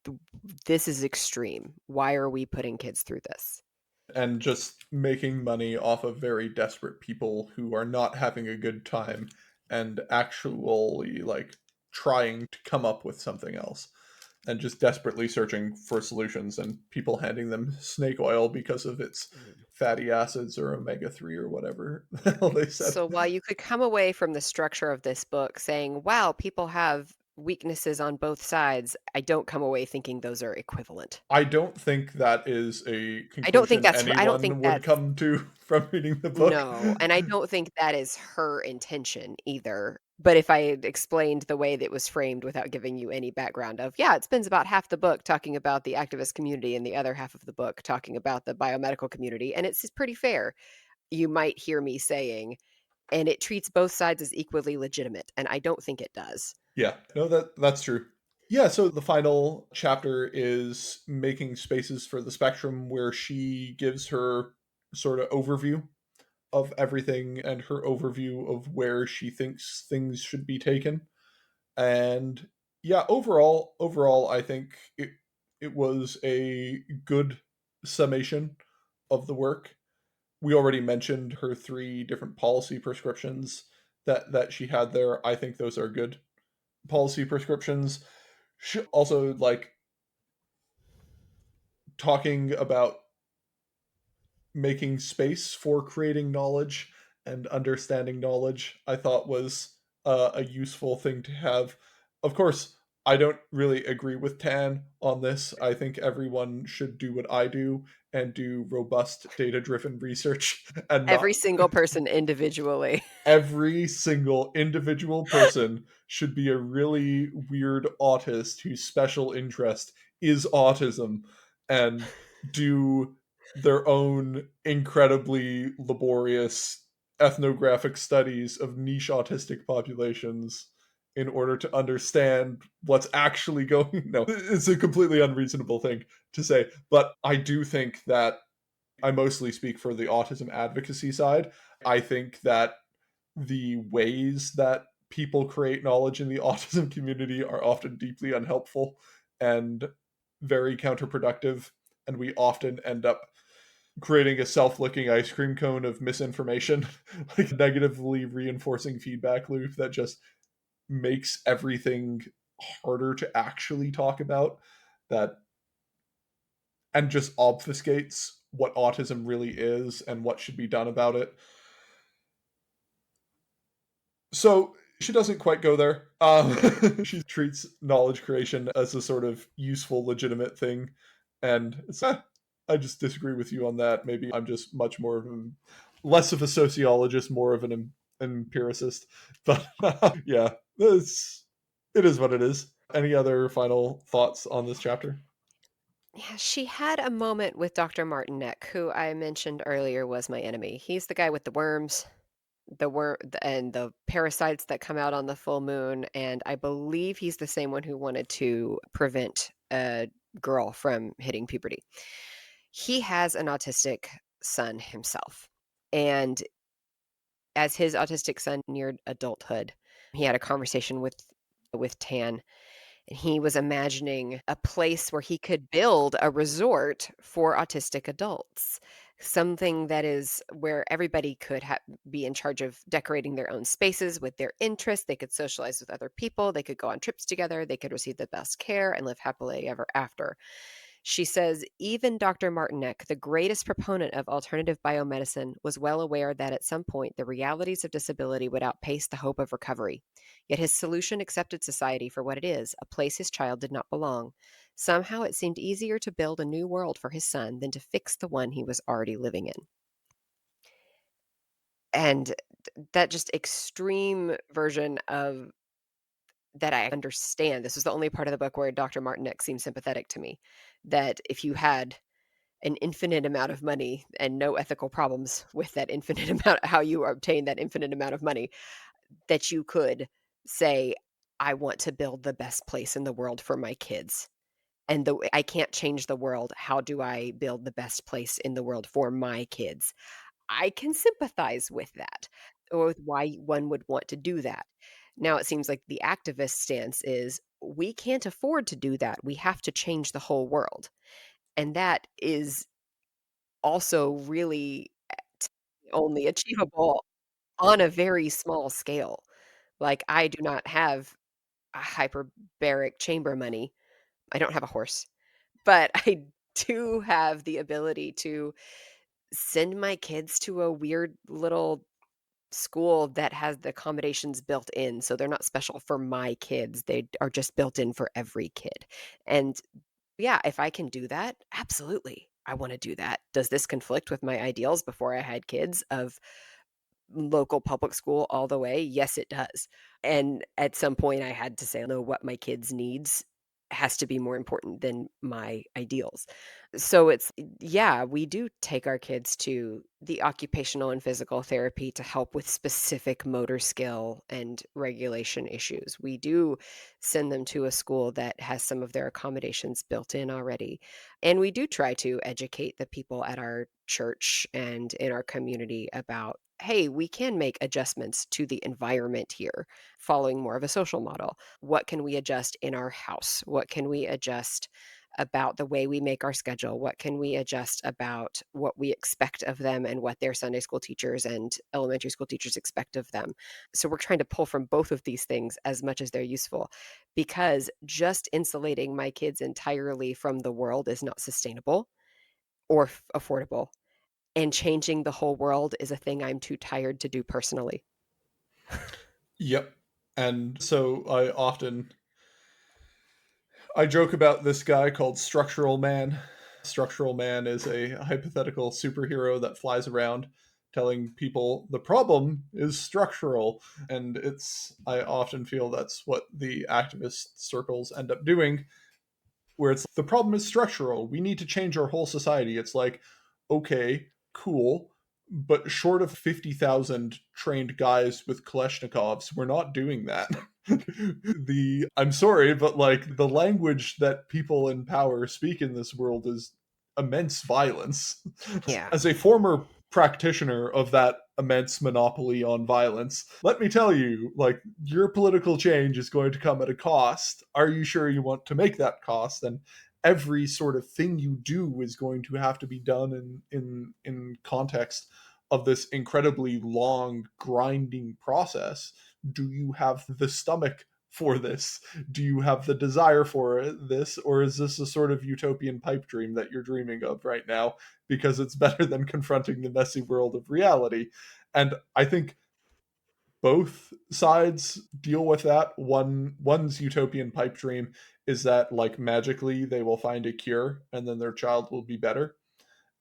th this is extreme. Why are we putting kids through this? And just making money off of very desperate people who are not having a good time and actually like trying to come up with something else and just desperately searching for solutions and people handing them snake oil because of its Mm. fatty acids or omega-3 or whatever the hell they said. So while you could come away from the structure of this book saying, "Wow, people have weaknesses on both sides," I don't come away thinking those are equivalent. I don't think that is a conclusion I don't think anyone would that's come to from reading the book. no, and I don't think that is her intention either. But if I had explained the way that it was framed without giving you any background of, yeah, it spends about half the book talking about the activist community and the other half of the book talking about the biomedical community, and it's pretty fair. You might hear me saying, and it treats both sides as equally legitimate, and I don't think it does. Yeah, no, that's true. Yeah, so the final chapter is making spaces for the spectrum, where she gives her sort of overview of everything and her overview of where she thinks things should be taken. And yeah, overall, I think it was a good summation of the work. We already mentioned her three different policy prescriptions that she had there. I think those are good policy prescriptions. Also, like talking about making space for creating knowledge and understanding knowledge, I thought was a useful thing to have. Of course, I don't really agree with Tan on this. I think everyone should do what I do and do robust data driven research and not Every single person individually. every single individual person should be a really weird autist whose special interest is autism and do their own incredibly laborious ethnographic studies of niche autistic populations in order to understand what's actually going. No, it's a completely unreasonable thing to say, but I do think that I mostly speak for the autism advocacy side. I think that the ways that people create knowledge in the autism community are often deeply unhelpful and very counterproductive. And we often end up creating a self licking ice cream cone of misinformation, like negatively reinforcing feedback loop that just makes everything harder to actually talk about, that and just obfuscates what autism really is and what should be done about it. So she doesn't quite go there. She treats knowledge creation as a sort of useful, legitimate thing, and it's I just disagree with you on that. Maybe I'm just much more of a less of a sociologist, more of an empiricist. But yeah, it is what it is. Any other final thoughts on this chapter? Yeah, she had a moment with Dr. Martinek, who I mentioned earlier was my enemy. He's the guy with the worms, and the parasites that come out on the full moon, and I believe he's the same one who wanted to prevent a girl from hitting puberty. He has an autistic son himself, and as his autistic son neared adulthood, he had a conversation with Tan, and he was imagining a place where he could build a resort for autistic adults. Something that is where everybody could be in charge of decorating their own spaces with their interests. They could socialize with other people. They could go on trips together. They could receive the best care and live happily ever after. She says, even Dr. Martinek, the greatest proponent of alternative biomedicine, was well aware that at some point the realities of disability would outpace the hope of recovery. Yet his solution accepted society for what it is, a place his child did not belong. Somehow it seemed easier to build a new world for his son than to fix the one he was already living in. And that just extreme version of that I understand. This was the only part of the book where Dr. Martinek seemed sympathetic to me. That if you had an infinite amount of money and no ethical problems with that infinite amount, how you obtain that infinite amount of money, that you could say, "I want to build the best place in the world for my kids, and I can't change the world. How do I build the best place in the world for my kids?" I can sympathize with that, or with why one would want to do that. Now it seems like the activist stance is, we can't afford to do that. We have to change the whole world. And that is also really only achievable on a very small scale. Like, I do not have a hyperbaric chamber money. I don't have a horse, but I do have the ability to send my kids to a weird little school that has the accommodations built in, so they're not special for my kids, they are just built in for every kid. And yeah, if I can do that, absolutely, I wanna do that. Does this conflict with my ideals before I had kids of local public school all the way? Yes, it does. And at some point, I had to say, "No, what my kids' needs has to be more important than my ideals." So it's yeah, we do take our kids to the occupational and physical therapy to help with specific motor skill and regulation issues. We do send them to a school that has some of their accommodations built in already. And we do try to educate the people at our church and in our community about, hey, we can make adjustments to the environment here, following more of a social model. What can we adjust in our house? What can we adjust about the way we make our schedule? What can we adjust about what we expect of them and what their Sunday school teachers and elementary school teachers expect of them? So we're trying to pull from both of these things as much as they're useful, because just insulating my kids entirely from the world is not sustainable or affordable. And changing the whole world is a thing I'm too tired to do personally. Yep. And so I joke about this guy called Structural Man. Structural Man is a hypothetical superhero that flies around telling people the problem is structural. And I often feel that's what the activist circles end up doing, where it's the problem is structural. We need to change our whole society. It's like, okay, cool. But short of 50,000 trained guys with Kalashnikovs, we're not doing that. I'm sorry, but like the language that people in power speak in this world is immense violence. Yeah. As a former practitioner of that immense monopoly on violence, let me tell you, like, your political change is going to come at a cost. Are you sure you want to make that cost? And every sort of thing you do is going to have to be done in context of this incredibly long grinding process. Do you have the stomach for this? Do you have the desire for this? Or is this a sort of utopian pipe dream that you're dreaming of right now because it's better than confronting the messy world of reality? And I think both sides deal with that. One's utopian pipe dream is that like magically they will find a cure and then their child will be better.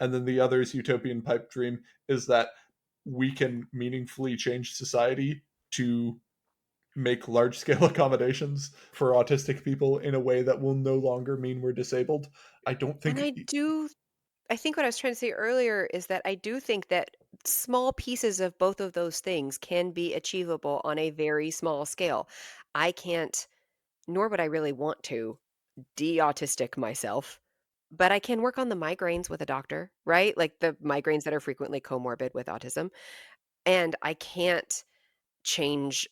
And then the other's utopian pipe dream is that we can meaningfully change society to make large scale accommodations for autistic people in a way that will no longer mean we're disabled. I don't And think I think what I was trying to say earlier is that I do think that small pieces of both of those things can be achievable on a very small scale. I can't, nor would I really want to, de-autistic myself, but I can work on the migraines with a doctor, right? Like the migraines that are frequently comorbid with autism. And I can't change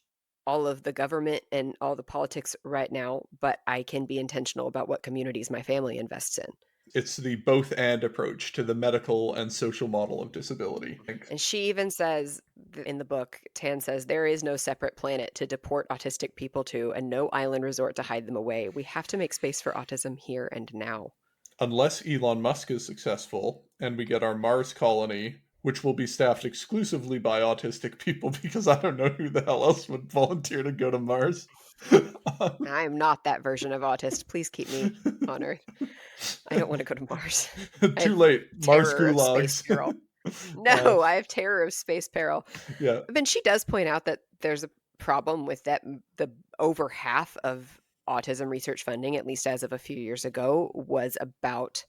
all of the government and all the politics right now, but I can be intentional about what communities my family invests in. it's the both and approach to the medical and social model of disability. And she even says in the book, Tan says, there is no separate planet to deport autistic people to and no island resort to hide them away. We have to make space for autism here and now. Unless Elon Musk is successful and we get our Mars colony, which will be staffed exclusively by autistic people because I don't know who the hell else would volunteer to go to Mars. I am not that version of autist. Please keep me on Earth. I don't want to go to Mars. I Too have late. Mars terror of space gulags. peril. uh, No, I have terror of space peril. yeah, But she does point out that there's a problem with that the over half of autism research funding, at least as of a few years ago, was about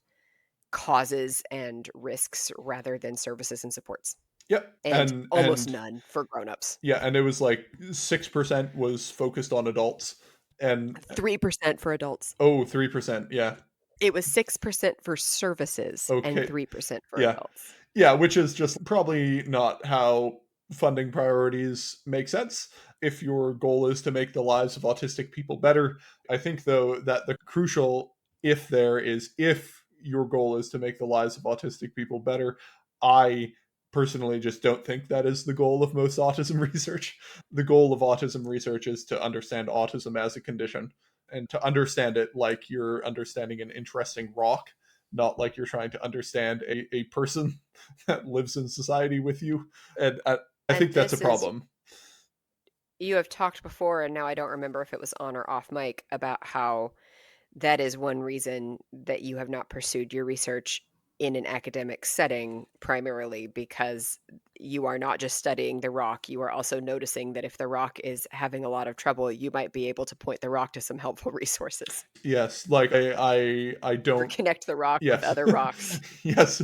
causes and risks rather than services and supports, Yep, and and almost and none for grown-ups. yeah, and it was like 6% was focused on adults, and 3% for adults. oh, 3%, yeah. It was 6% for services and Okay. 3% for Yeah. adults. Yeah, which is just probably not how funding priorities make sense if your goal is to make the lives of autistic people better. I think, though, that the crucial if there is if your goal is to make the lives of autistic people better, I personally just don't think that is the goal of most autism research. The goal of autism research is to understand autism as a condition and to understand it like you're understanding an interesting rock, not like you're trying to understand a person that lives in society with you. And I And think that's a this is problem. you have talked before, and now I don't remember if it was on or off mic, about how that is one reason that you have not pursued your research in an academic setting, primarily because you are not just studying the rock, you are also noticing that if the rock is having a lot of trouble, you might be able to point the rock to some helpful resources Yes, like I or don't. connect the rock with Yes, other rocks. yes.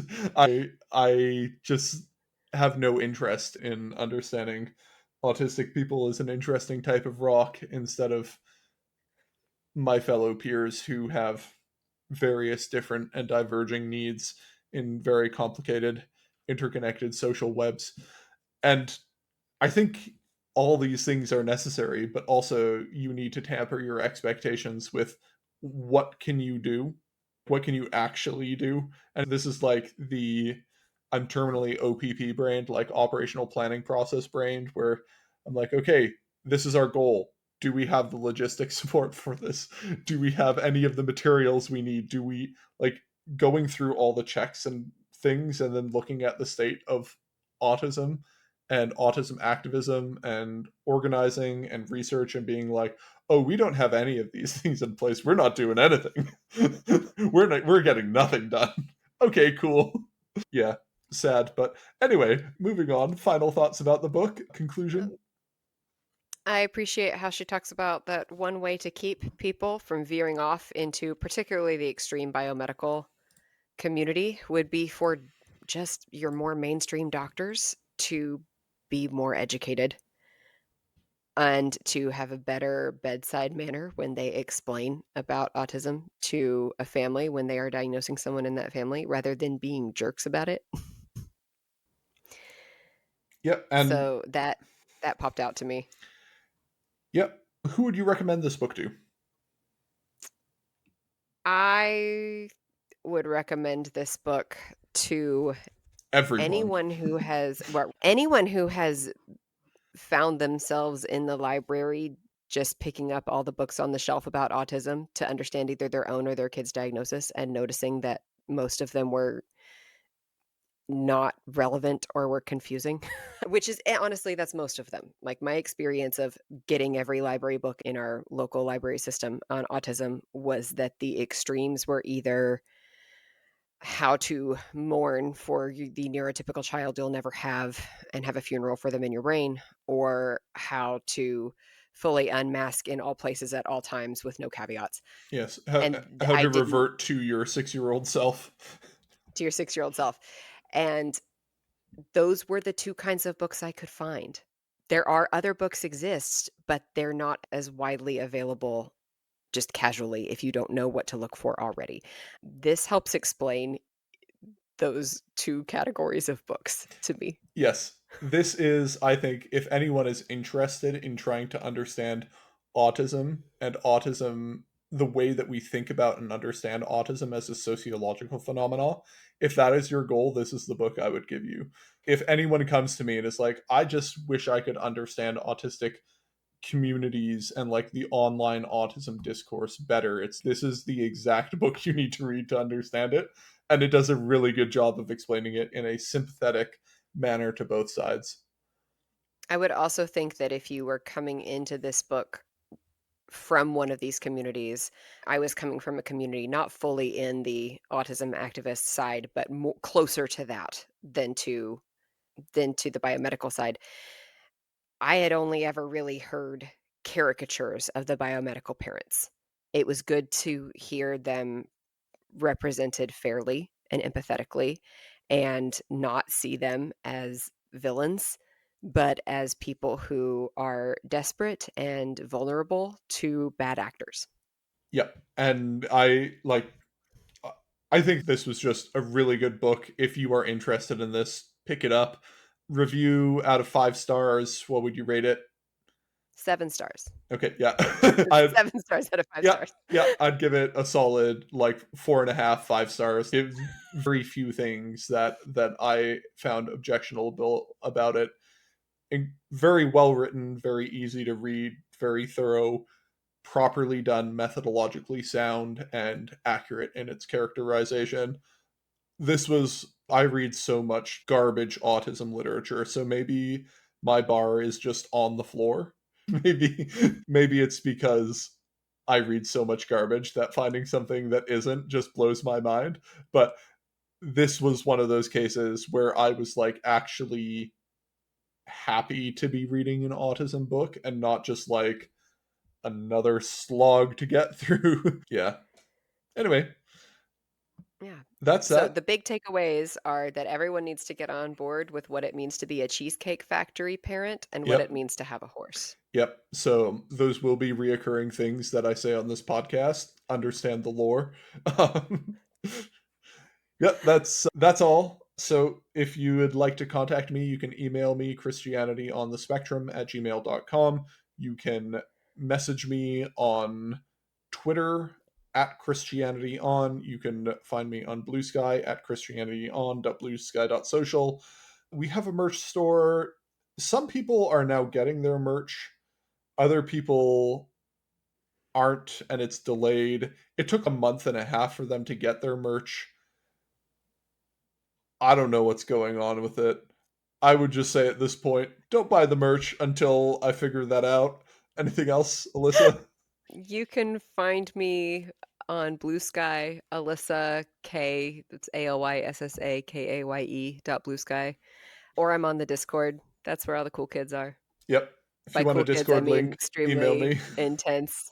I just have no interest in understanding autistic people as an interesting type of rock instead of my fellow peers who have various different and diverging needs in very complicated, interconnected social webs. And I think all these things are necessary, but also you need to tamper your expectations with what can you do? What can you actually do? And this is like the I'm terminally OPP brained, like operational planning process brained, where I'm like, okay, this is our goal. Do we have the logistic support for this? Do we have any of the materials we need? Do we like going through all the checks and things and then looking at the state of autism and autism activism and organizing and research and being like, oh, we don't have any of these things in place. We're not doing anything. We're getting nothing done. Okay, cool. Yeah, sad. But anyway, moving on. Final thoughts about the book. Conclusion. I appreciate how she talks about that one way to keep people from veering off into particularly the extreme biomedical community would be for just your more mainstream doctors to be more educated and to have a better bedside manner when they explain about autism to a family when they are diagnosing someone in that family rather than being jerks about it. Yep, and So that popped out to me. yep. Who would you recommend this book to? I would recommend this book to Everyone. anyone who has found themselves in the library just picking up all the books on the shelf about autism to understand either their own or their kid's diagnosis and noticing that most of them were not relevant or were confusing, which is honestly, that's most of them. Like, my experience of getting every library book in our local library system on autism was that the extremes were either how to mourn for the neurotypical child you'll never have and have a funeral for them in your brain, or how to fully unmask in all places at all times with no caveats. Yes. And How I to didn't revert to your 6-year-old self. to your 6-year-old self. And those were the 2 kinds of books I could find. There are other books exist, but they're not as widely available just casually if you don't know what to look for already. This helps explain those 2 categories of books to me. Yes. This is, I think, if anyone is interested in trying to understand autism and autism, the way that we think about and understand autism as a sociological phenomenon, if that is your goal, this is the book I would give you. If anyone comes to me and is like, I just wish I could understand autistic communities and like the online autism discourse better, it's this is the exact book you need to read to understand it, and it does a really good job of explaining it in a sympathetic manner to both sides. I would also think that if you were coming into this book from one of these communities, I was coming from a community not fully in the autism activist side, but closer to that than to the biomedical side. I had only ever really heard caricatures of the biomedical parents. It was good to hear them represented fairly and empathetically and not see them as villains, but as people who are desperate and vulnerable to bad actors. Yep. And I think this was just a really good book. If you are interested in this, pick it up. Review out of 5 stars. What would you rate it? 7 stars. Okay, yeah. It's I 7 stars out of five yeah, stars. yeah, I'd give it a solid like 4.5, 5 stars. There's very few things that I found objectionable about it. Very well written, very easy to read, very thorough, properly done, methodologically sound, and accurate in its characterization. This was I read so much garbage autism literature, so maybe my bar is just on the floor. maybe maybe it's because I read so much garbage that finding something that isn't just blows my mind. But this was one of those cases where I was like actually happy to be reading an autism book and not just like another slog to get through. Yeah. Anyway, Yeah. that's So that. the big takeaways are that everyone needs to get on board with what it means to be a Cheesecake Factory parent and what it Yep. means to have a horse. Yep. So those will be reoccurring things that I say on this podcast. Understand the lore. Um, yep, that's all. So if you would like to contact me, you can email me christianityonthespectrum@gmail.com. You can message me on Twitter at christianityon. You can find me on Blue Sky at christianityon.bluesky.social. We have a merch store. Some people are now getting their merch, other people aren't, and it's delayed. It took a month and a half for them to get their merch. I don't know what's going on with it. I would just say at this point, don't buy the merch until I figure that out. Anything else, Alyssa? You can find me on Blue Sky, Alyssa K. That's ALYSSAKAYE dot Blue Sky, or I'm on the Discord. That's where all the cool kids are. Yep. If By you want a cool kids, I Discord mean link, email extremely me. intense.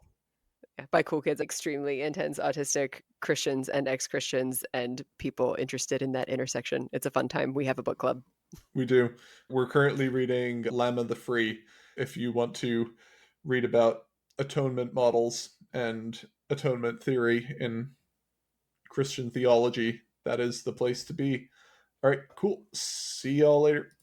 Yeah, by cool kids, extremely intense autistic Christians and ex-Christians and people interested in that intersection. It's a fun time. We have a book club. We do. We're currently reading Lamb of the Free. If you want to read about atonement models and atonement theory in Christian theology, that is the place to be. All right, cool. See y'all later.